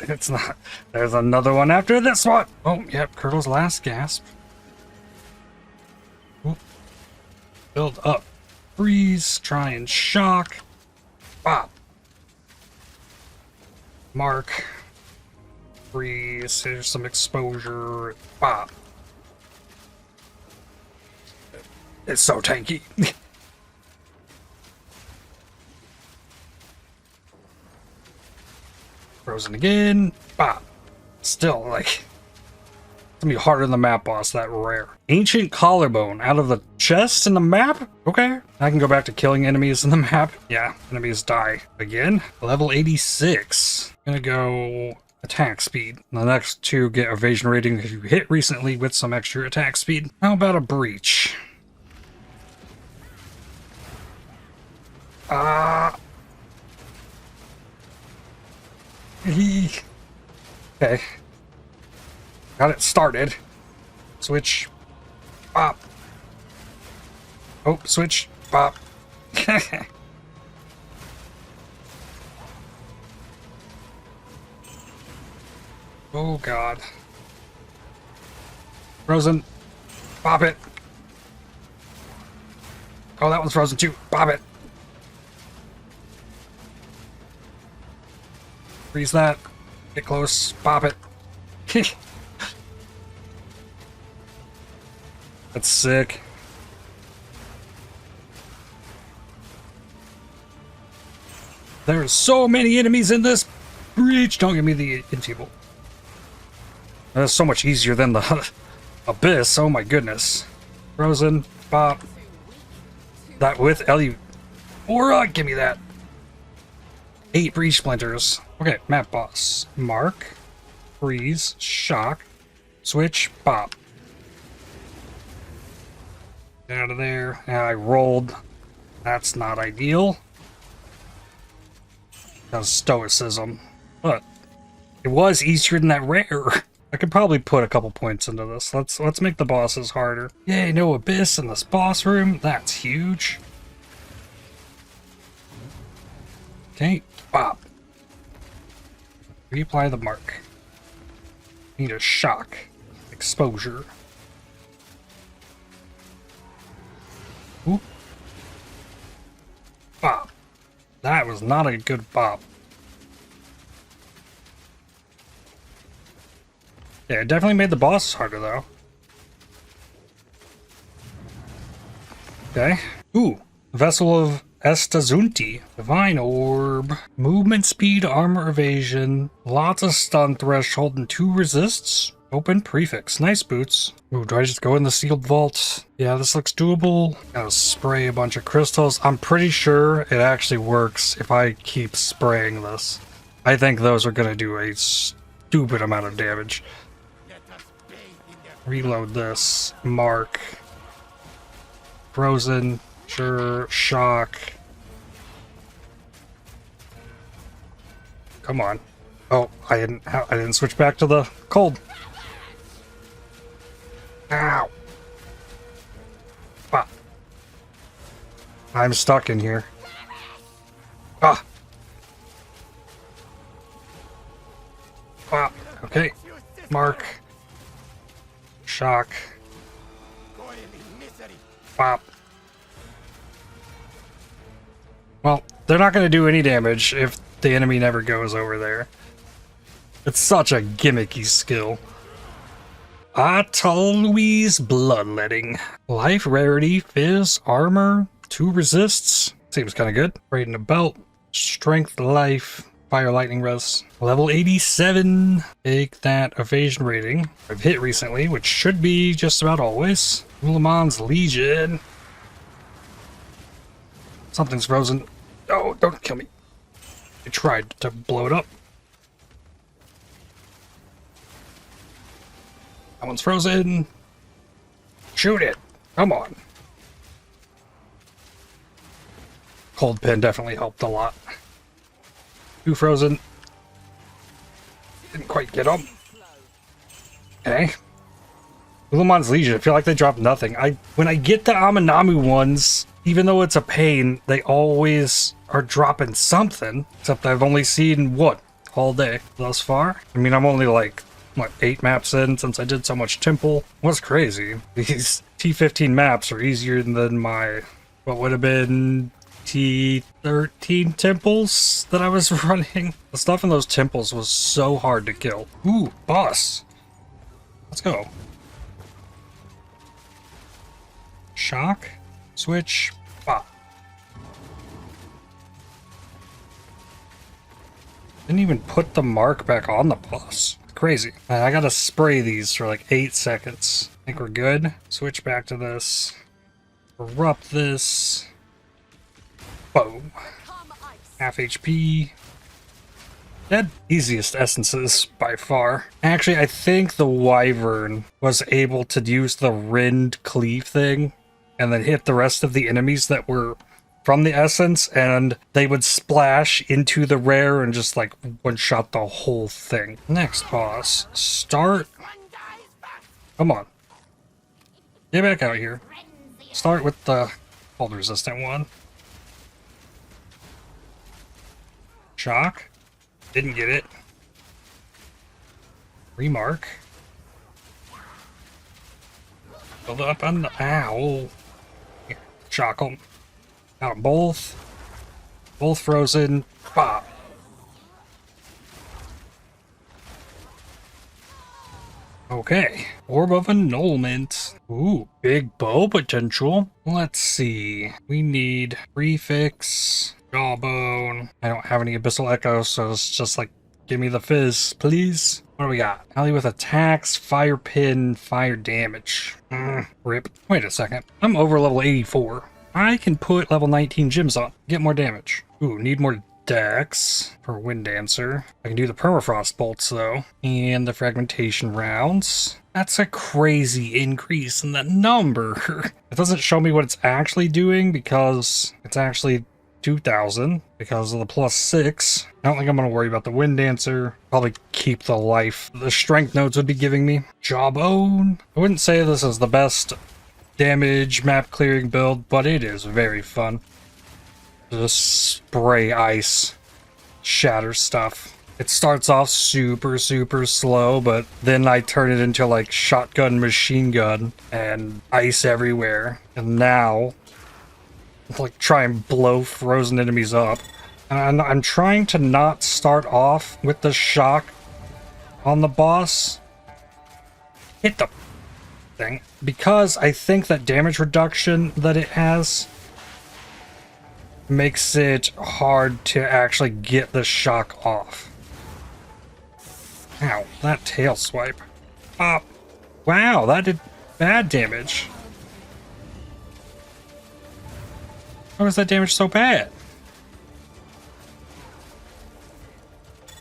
another one after this one. Oh, yep, Curdle's last gasp. Oop. Build up. Freeze. Try and shock. Bop. Mark. Freeze. Here's some exposure. Bop. It's so tanky. Frozen again. Bop. Still, like, it's gonna be harder than the map boss, that rare. Ancient Collarbone out of the chest in the map? Okay. I can go back to killing enemies in the map. Yeah, enemies die. Again. Level 86. Gonna go attack speed. The next 2 get evasion rating if you hit recently with some extra attack speed. How about a breach? Okay. Got it started. Switch. Pop. Oh, switch. Pop. Oh, God. Frozen. Pop it. Oh, that one's frozen too. Pop it. Freeze that. Get close. Pop it. That's sick. There's so many enemies in this breach. Don't give me the enfeeble. That's so much easier than the abyss. Oh my goodness. Frozen. Pop. That with Ellie. Aura. Give me that. 8 breach splinters. Okay, map boss. Mark. Freeze. Shock. Switch. Pop. Out of there. I rolled. That's not ideal. That was Stoicism. But it was easier than that rare. I could probably put a couple points into this. Let's make the bosses harder. Yay, no abyss in this boss room. That's huge. Okay, pop. Reapply the mark. Need a shock. Exposure. Ooh. Pop. That was not a good pop. Yeah, it definitely made the boss harder, though. Okay. Ooh. Vessel of Estazunti. Divine Orb. Movement speed, armor evasion. Lots of stun threshold and 2 resists. Open prefix. Nice boots. Ooh, do I just go in the sealed vault? Yeah, this looks doable. Gotta spray a bunch of crystals. I'm pretty sure it actually works if I keep spraying this. I think those are gonna do a stupid amount of damage. Reload this. Mark. Frozen. Sure. Shock. Come on. Oh, I didn't switch back to the cold. Ow. Ah. I'm stuck in here. Ah. Ah. Okay. Mark. Shock. Pop. Well, they're not going to do any damage if the enemy never goes over there. It's such a gimmicky skill. Louise Bloodletting. Life rarity, fizz, armor, 2 resists. Seems kind of good. Raiding a belt. Strength, life, fire, lightning res. Level 87. Take that evasion rating. I've hit recently, which should be just about always. Ulamon's Legion. Something's frozen. Oh, don't kill me. I tried to blow it up. That one's frozen. Shoot it. Come on. Cold Pin definitely helped a lot. 2 frozen. Didn't quite get them. Okay. Ulamon's Legion. I feel like they dropped nothing. When I get the Aminamu ones, even though it's a pain, they always are dropping something. Except I've only seen, what, all day thus far? I mean, I'm only like, what, 8 maps in since I did so much Temple. What's crazy? These T15 maps are easier than my, what would have been T13 temples that I was running. The stuff in those temples was so hard to kill. Ooh, boss. Let's go. Shock. Switch. Pop. Didn't even put the mark back on the boss. Crazy. I gotta spray these for like 8 seconds. I think we're good. Switch back to this. Erupt this. Boom. Half HP. Dead. Easiest essences by far. Actually, I think the Wyvern was able to use the Rend Cleave thing and then hit the rest of the enemies that were from the essence, and they would splash into the rare and just like one-shot the whole thing. Next boss. Start. Come on. Get back out here. Start with the Cold resistant one. Shock. Didn't get it. Remark. Build up on the... Ow. Here, shock them. Got them both. Both frozen. Pop. Okay. Orb of Annulment. Ooh, big bow potential. Let's see. We need Prefix, Jawbone. I don't have any Abyssal Echo, so it's just like, give me the fizz, please. What do we got? Ally with attacks, fire pin, fire damage. Rip. Wait a second. I'm over level 84. I can put level 19 gems on. Get more damage. Ooh, need more dex for Wind Dancer. I can do the Permafrost bolts though. And the Fragmentation rounds. That's a crazy increase in that number. It doesn't show me what it's actually doing because it's actually 2,000 because of the +6. I don't think I'm going to worry about the Wind Dancer. Probably keep the life the strength nodes would be giving me. Jawbone. I wouldn't say this is the best damage map clearing build, but it is very fun. Just spray ice, shatter stuff. It starts off super slow, but then I turn it into like shotgun machine gun and ice everywhere. And now like try and blow frozen enemies up. And I'm trying to not start off with the shock on the boss. Hit the thing. Because I think that damage reduction that it has makes it hard to actually get the shock off. Ow, that tail swipe. Wow, that did bad damage. Why was that damage so bad?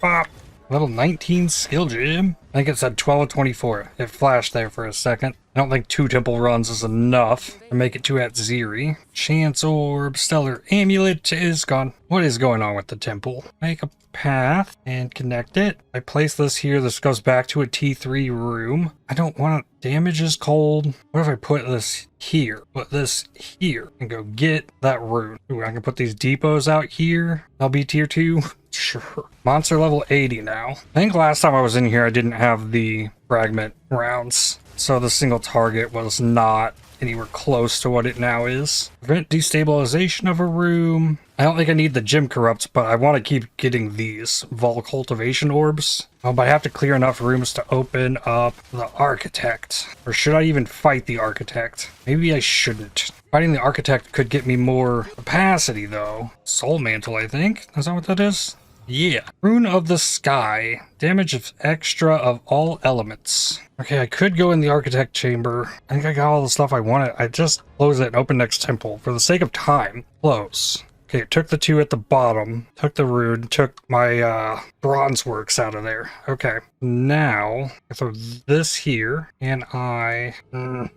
Bop. Level 19 skill gem. I think it said 12 of 24. It flashed there for a second. I don't think 2 temple runs is enough to make it to Atziri. Chance Orb, Stellar Amulet is gone. What is going on with the temple? Make a path and connect it. I place this here. This goes back to a T3 room. I don't want to... Damage is cold. What if I put this here? Put this here and go get that rune. Ooh, I can put these depots out here. I'll be tier 2. Sure. Monster level 80 now. I think last time I was in here I didn't have the fragment rounds, so the single target was not anywhere close to what it now is. Prevent destabilization of a room. I don't think I need the Gem Corrupt, but I want to keep getting these Vaal Cultivation Orbs. But I have to clear enough rooms to open up the Architect. Or should I even fight the Architect? Maybe I shouldn't. Fighting the Architect could get me more capacity, though. Soul Mantle, I think. Is that what that is? Yeah. Rune of the Sky. Damage of extra of all elements. Okay, I could go in the Architect Chamber. I think I got all the stuff I wanted. I just close it and open next temple. For the sake of time. Close. Okay, took the 2 at the bottom, took the rune, took my bronze works out of there. Okay, now I throw this here, and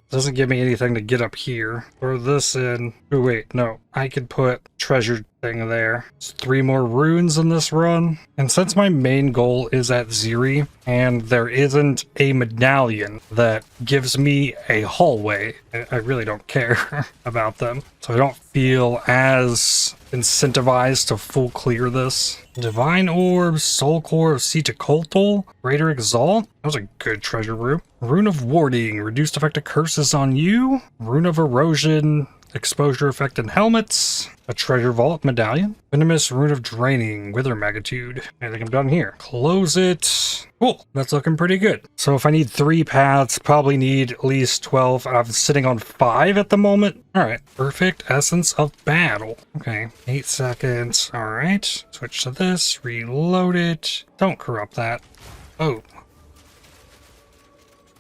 doesn't give me anything to get up here. Throw this in. Oh wait, no, I could put treasure thing there. There's 3 more runes in this run, and since my main goal is Atziri, and there isn't a medallion that gives me a hallway, I really don't care about them, so I don't feel as incentivized to full clear this. Divine Orbs, Soul Core of Sitacoltal, Greater Exalt. That was a good treasure room. Rune of Warding, reduced effect of curses on you. Rune of Erosion, exposure effect in helmets. A treasure vault medallion. Venomous Rune of Draining, Wither Magnitude. I think I'm done here. Close it. Cool, that's looking pretty good. So if I need 3 paths, probably need at least 12. I'm sitting on 5 at the moment. All right, perfect essence of battle. Okay, 8 seconds. All right, switch to this, reload it. Don't corrupt that. Oh.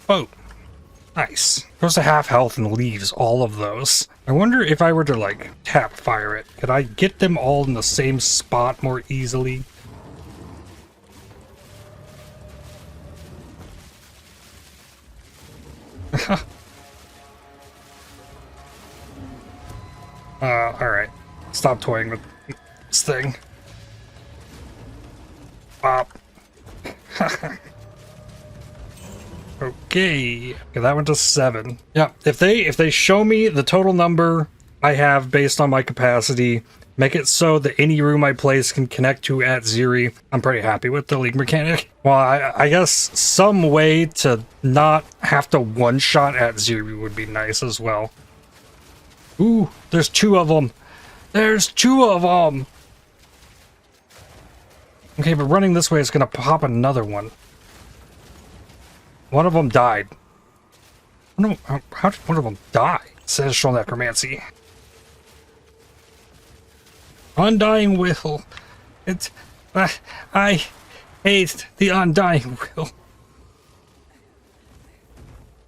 Oh. Nice. Goes to half health and leaves all of those. I wonder if I were to like tap fire it, could I get them all in the same spot more easily? Alright. Stop toying with this thing. Bop. Okay, that went to 7. Yeah, if they show me the total number I have, based on my capacity, make it so that any room I place can connect to Atziri. I'm pretty happy with the League mechanic. Well, I guess some way to not have to one-shot Atziri would be nice as well. Ooh, there's 2 of them. There's 2 of them. Okay, but running this way is going to pop another one. One of them died. How did one of them die? Ancestral Necromancy. Undying Will. I hate the Undying Will.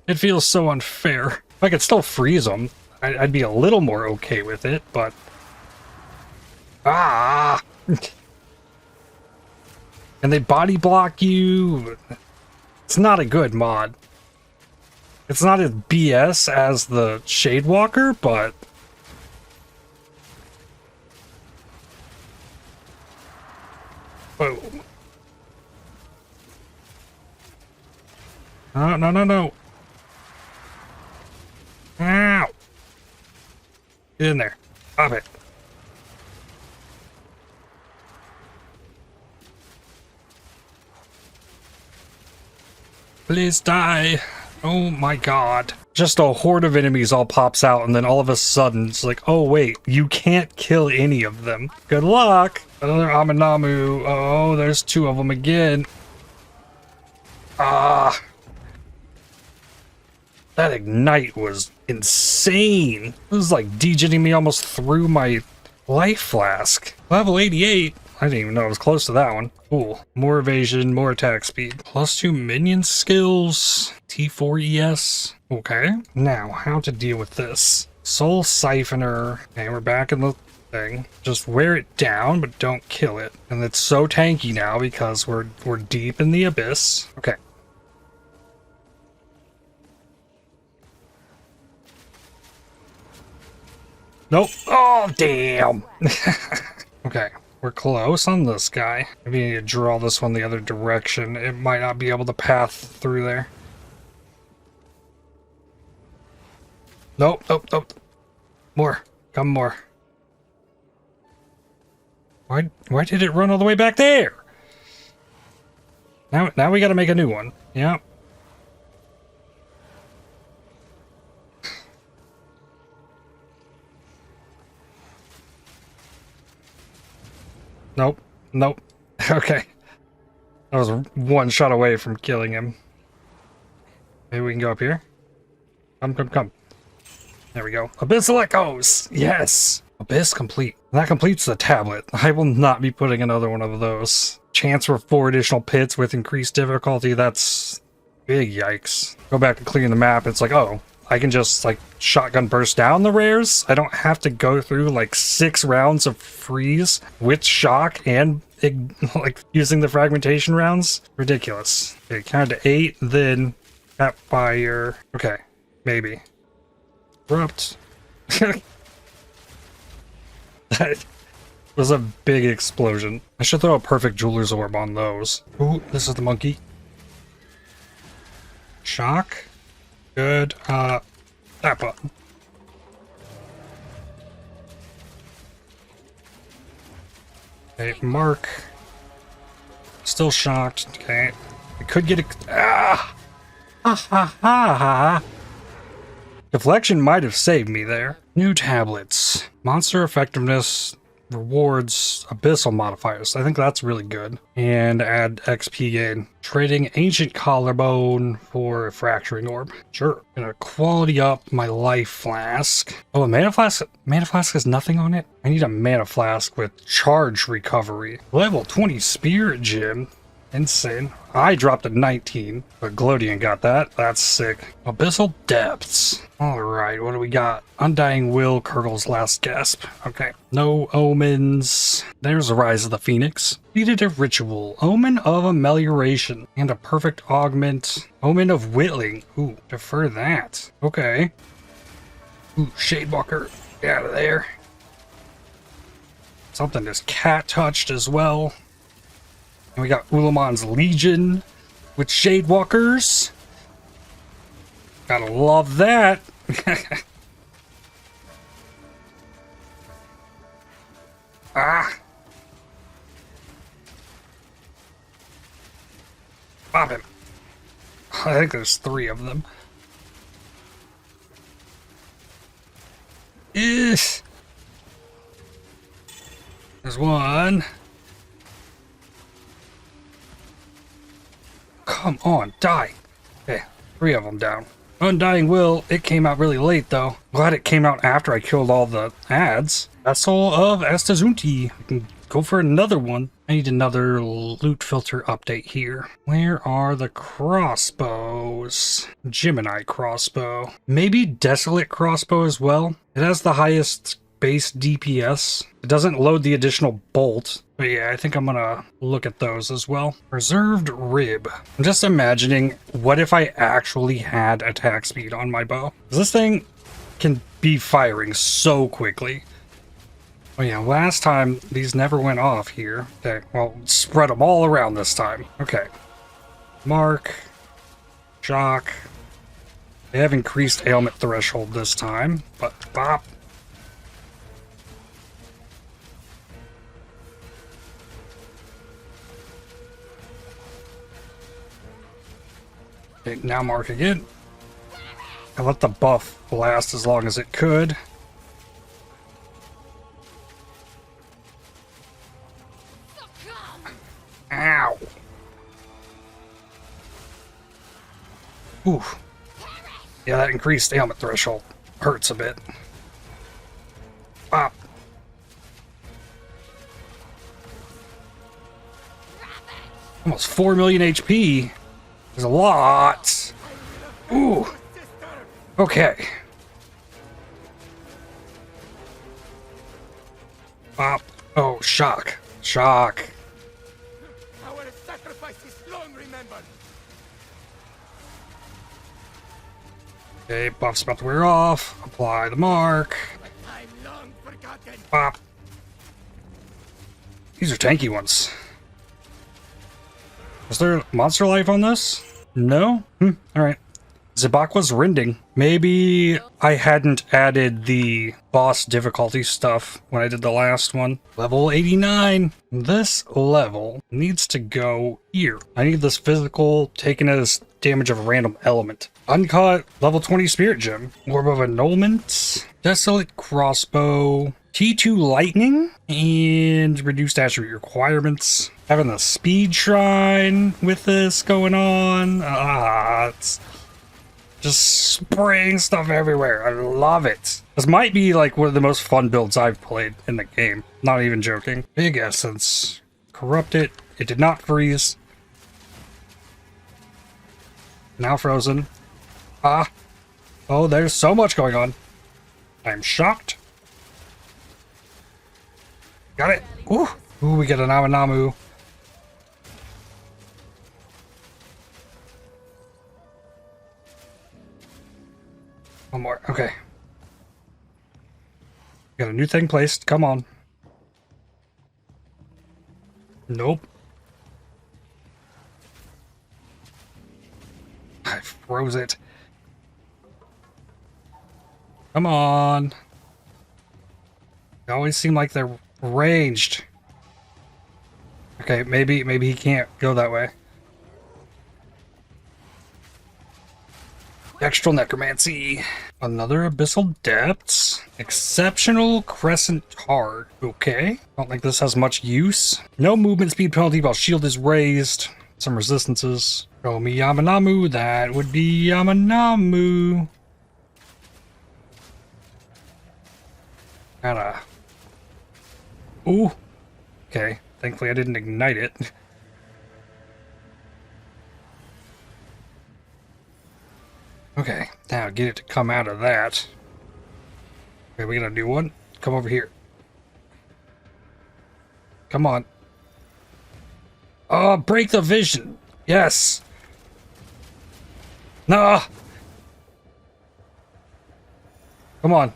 It feels so unfair. If I could still freeze them, I'd be a little more okay with it, but... Ah! And they body block you. It's not a good mod. It's not as BS as the Shadewalker, but... Whoa. No, no, no, no. Ow! Get in there. Pop it. Please die. Oh my god. Just a horde of enemies all pops out, and then all of a sudden it's like, oh wait, you can't kill any of them. Good luck. Another Aminamu. Oh, there's 2 of them again. Ah. That ignite was insane. It was like Djinning me almost through my life flask. Level 88. I didn't even know I was close to that one. Cool. More evasion, more attack speed. +2 minion skills. T4 ES. Okay. Now, how to deal with this? Soul Siphoner. Okay, we're back in the thing. Just wear it down, but don't kill it. And it's so tanky now because we're deep in the abyss. Okay. Nope. Oh, damn. Okay. We're close on this guy. Maybe I need to draw this one the other direction. It might not be able to path through there. Nope, nope, nope. More. Come more. Why did it run all the way back there? Now we gotta make a new one. Yep. Nope. Nope. Okay. I was 1 shot away from killing him. Maybe we can go up here? Come. There we go. Abyssal Echoes! Yes! Abyss complete. That completes the tablet. I will not be putting another one of those. Chance for 4 additional pits with increased difficulty. That's big yikes. Go back to clearing the map. It's like, oh, I can just like shotgun burst down the rares. I don't have to go through like 6 rounds of freeze with shock and like using the fragmentation rounds. Ridiculous. Okay, count to 8, then at fire. Okay, maybe. Erupt. That was a big explosion. I should throw a perfect jeweler's orb on those. Ooh, this is the monkey. Shock. Good. That button. Okay, mark. Still shocked. Okay. I could get a... Ah! Ha ha ha ha! Deflection might have saved me there. New tablets. Monster effectiveness rewards abyssal modifiers. I think that's really good. And add XP gain. Trading ancient collarbone for a fracturing orb. Sure. Gonna quality up my life flask. Oh, a mana flask? Mana flask has nothing on it? I need a mana flask with charge recovery. Level 20 spirit gem. Insane. I dropped a 19, but Glodian got that. That's sick. Abyssal Depths. Alright, what do we got? Undying Will, Kurgle's Last Gasp. Okay. No omens. There's a Rise of the Phoenix. Needed a ritual. Omen of Amelioration. And a perfect augment. Omen of Whittling. Ooh, defer that. Okay. Ooh, Shadewalker. Get out of there. Something is cat touched as well. And we got Ulamon's Legion with Shadewalkers. Gotta love that. Ah! Pop him. I think there's 3 of them. There's 1. Come on, die. Okay, 3 of them down. Undying Will, it came out really late though. Glad it came out after I killed all the ads. Vessel of Astazunti. We can go for another one. I need another loot filter update here. Where are the crossbows? Gemini crossbow. Maybe Desolate crossbow as well. It has the highest base DPS. It doesn't load the additional bolt. But yeah, I think I'm gonna look at those as well. Reserved rib. I'm just imagining, what if I actually had attack speed on my bow? This thing can be firing so quickly. Oh yeah, last time these never went off here. Okay, well, spread them all around this time. Okay. Mark. Shock. They have increased ailment threshold this time, but bop. Okay, now mark again. I let the buff last as long as it could. Ow! Ooh. Yeah, that increased ailment threshold hurts a bit. Pop. Almost 4 million HP. There's a lot. Ooh. Okay. Pop. Oh, shock. Shock. Our sacrifice is long remembered. Okay, buff's about to wear off. Apply the mark. I'm long forgotten. Pop. These are tanky ones. Is there monster life on this? No? Alright. Zabakwa's rending. Maybe I hadn't added the boss difficulty stuff when I did the last one. Level 89. This level needs to go here. I need this physical taken as damage of a random element. Uncut, level 20 spirit gem. Orb of annulment. Desolate crossbow. T2 lightning. And reduced attribute requirements. Having the speed shrine with this going on. It's just spraying stuff everywhere. I love it. This might be like one of the most fun builds I've played in the game. Not even joking. Big essence. Corrupt it. It did not freeze. Now frozen. Ah. Oh, there's so much going on. I'm shocked. Got it. Ooh. Ooh, we get an Amanamu. One more. Okay. Got a new thing placed. Come on. Nope. I froze it. Come on. They always seem like they're ranged. Okay, maybe he can't go that way. Textural necromancy. Another abyssal depths. Exceptional crescent tard. Okay. Don't think this has much use. No movement speed penalty while shield is raised. Some resistances. Show me Yamanamu. That would be Yamanamu. Kinda. Ooh. Okay. Thankfully I didn't ignite it. Okay, now get it to come out of that. Okay, we gotta do one. Come over here. Come on. Oh, break the vision. Yes. Nah. Come on.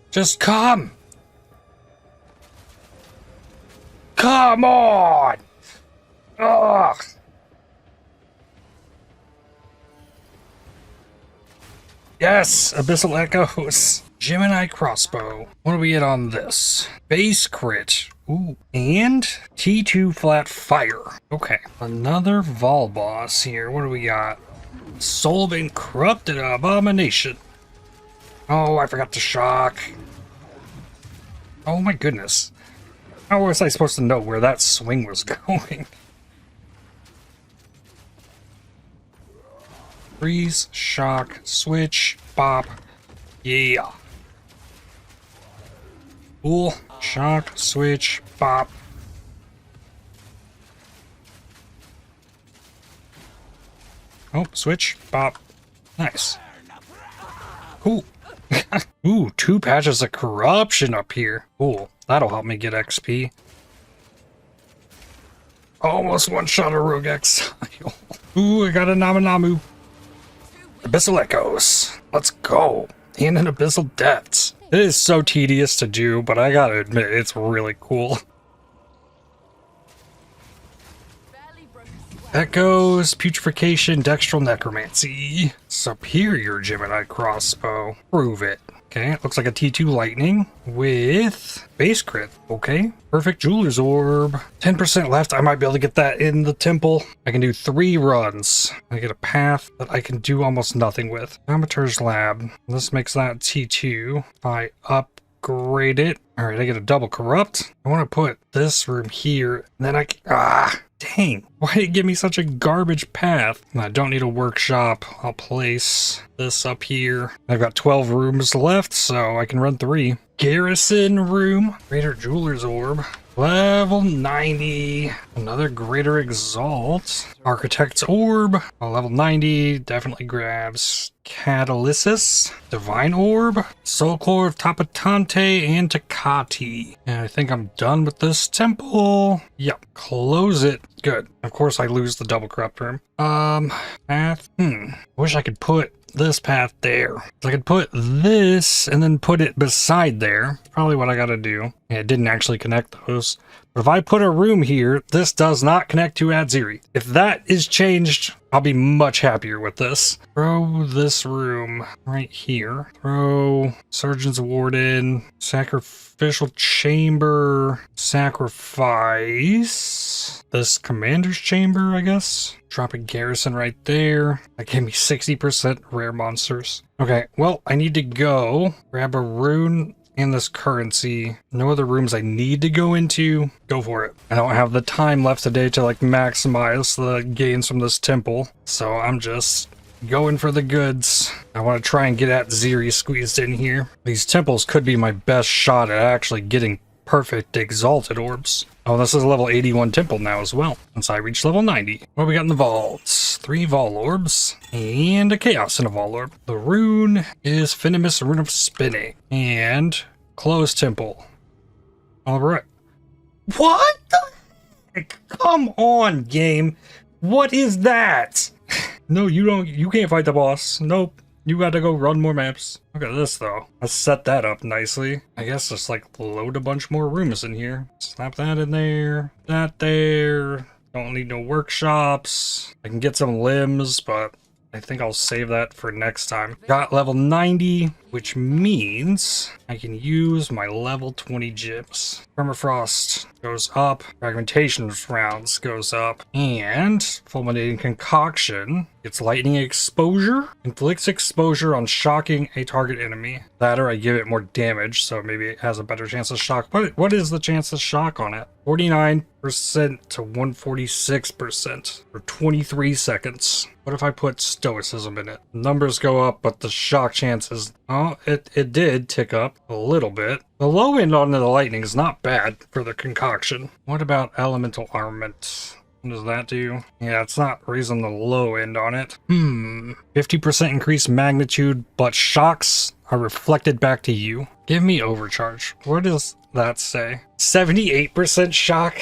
Just come. Come on. Ugh. Yes, Abyssal Echoes. Gemini Crossbow. What do we get on this? Base crit. Ooh. And T2 flat fire. Okay. Another Vaal boss here. What do we got? Soul of Incorrupted Abomination. Oh, I forgot to shock. Oh my goodness. How was I supposed to know where that swing was going? Freeze, shock, switch, bop. Yeah. Cool. Shock, switch, bop. Oh, switch, bop. Nice. Cool. Ooh, 2 patches of corruption up here. Cool. That'll help me get XP. Almost one shot a Rogue Exile. Ooh, I got a Namanamu. Abyssal Echoes. Let's go. And an Abyssal Depths. It is so tedious to do, but I gotta admit, it's really cool. Echoes, Putrefaction, Dextral Necromancy. Superior Gemini Crossbow. Prove it. Okay, it looks like a T2 Lightning with base crit. Okay, perfect Jeweler's Orb. 10% left. I might be able to get that in the temple. I can do 3 runs. I get a path that I can do almost nothing with. Amateur's Lab. This makes that T2. If I upgrade it. All right, I get a double corrupt. I want to put this room here. And then dang. Why did it give me such a garbage path? I don't need a workshop. I'll place this up here. I've got 12 rooms left, so I can run 3. Garrison room. Greater Jeweler's Orb. Level 90. Another Greater Exalt. Architect's Orb. Level 90. Definitely grabs Catalysis. Divine Orb. Soul Core of Tapatante and Takati. And I think I'm done with this temple. Yep. Close it. Good. Of course I lose the double corrupt room. Path. Wish I could put this path there. So I could put this and then put it beside there. Probably what I gotta do. Yeah, it didn't actually connect those. But if I put a room here, this does not connect to Atziri. If that is changed, I'll be much happier with this. Throw this room right here. Throw Surgeon's Warden, Sacrificial Chamber, Sacrifice. This Commander's Chamber, I guess. Drop a Garrison right there. That gave me 60% rare monsters. Okay, well, I need to go grab a rune and this currency. No other rooms I need to go into. Go for it. I don't have the time left today to like maximize the gains from this temple, so I'm just going for the goods. I want to try and get Atziri squeezed in here. These temples could be my best shot at actually getting perfect exalted orbs. Oh, this is a level 81 temple now as well, once I reach level 90. What do we got in the vaults? 3 Vaal orbs and a chaos in a Vaal orb. The rune is Venomous Rune of Spinning and Closed Temple. All right. What the heck? Come on, game. What is that? No, you can't fight the boss. Nope. You gotta go run more maps. Look at this though. I set that up nicely. I guess just like load a bunch more rooms in here. Slap that in there. That there. Don't need no workshops. I can get some limbs, but I think I'll save that for next time. Got level 90, which means I can use my level 20 gems. Permafrost goes up. Fragmentation rounds goes up. And Fulminating Concoction gets lightning exposure. Inflicts exposure on shocking a target enemy. That or I give it more damage, so maybe it has a better chance of shock. What is the chance of shock on it? 49% to 146% for 23 seconds. What if I put Stoicism in it? Numbers go up, but the shock chances... Oh, it did tick up a little bit. The low end on the lightning is not bad for the concoction. What about elemental armament? What does that do? Yeah, it's not raising the low end on it. 50% increased magnitude, but shocks are reflected back to you. Give me overcharge. What does that say? 78% shock?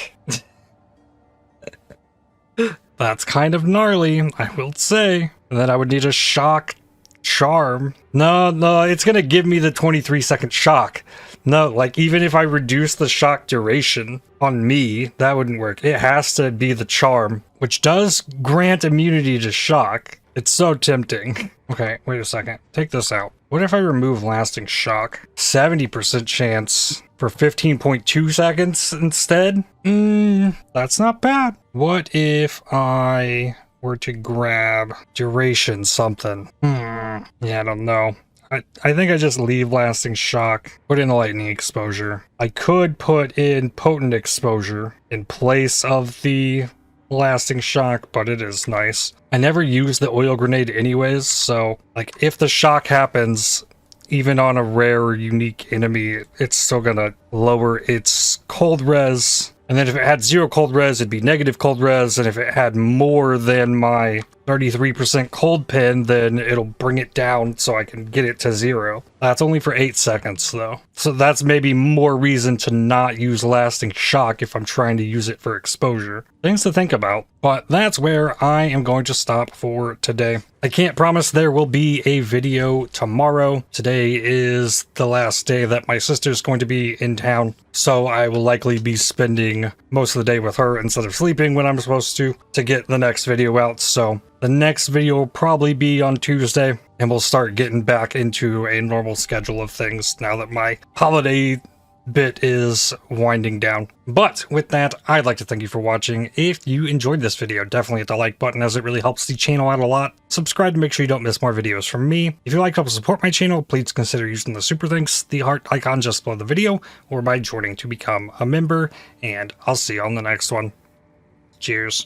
That's kind of gnarly, I will say. And then I would need a shock charm. No, it's gonna give me the 23-second shock. No, like even if I reduce the shock duration on me, that wouldn't work. It has to be the charm, which does grant immunity to shock. It's so tempting. Okay, wait a second. Take this out. What if I remove lasting shock? 70% chance for 15.2 seconds instead? That's not bad. What if I were to grab duration something? Yeah, I don't know. I think I just leave lasting shock, put in lightning exposure. I could put in potent exposure in place of the lasting shock, but it is nice. I never use the oil grenade anyways, so like if the shock happens, even on a rare or unique enemy, it's still gonna lower its cold res. And then if it had 0 cold res, it'd be negative cold res, and if it had more than my 33% cold pin, then it'll bring it down so I can get it to 0. That's only for 8 seconds though. So that's maybe more reason to not use lasting shock if I'm trying to use it for exposure. Things to think about, but that's where I am going to stop for today. I can't promise there will be a video tomorrow. Today is the last day that my sister's going to be in town, so I will likely be spending most of the day with her instead of sleeping when I'm supposed to get the next video out. So the next video will probably be on Tuesday, and we'll start getting back into a normal schedule of things now that my holiday bit is winding down. But with that, I'd like to thank you for watching. If you enjoyed this video, definitely hit the like button as it really helps the channel out a lot. Subscribe to make sure you don't miss more videos from me. If you'd like to help support my channel, please consider using the super thanks, the heart icon just below the video, or by joining to become a member, and I'll see you on the next one. Cheers.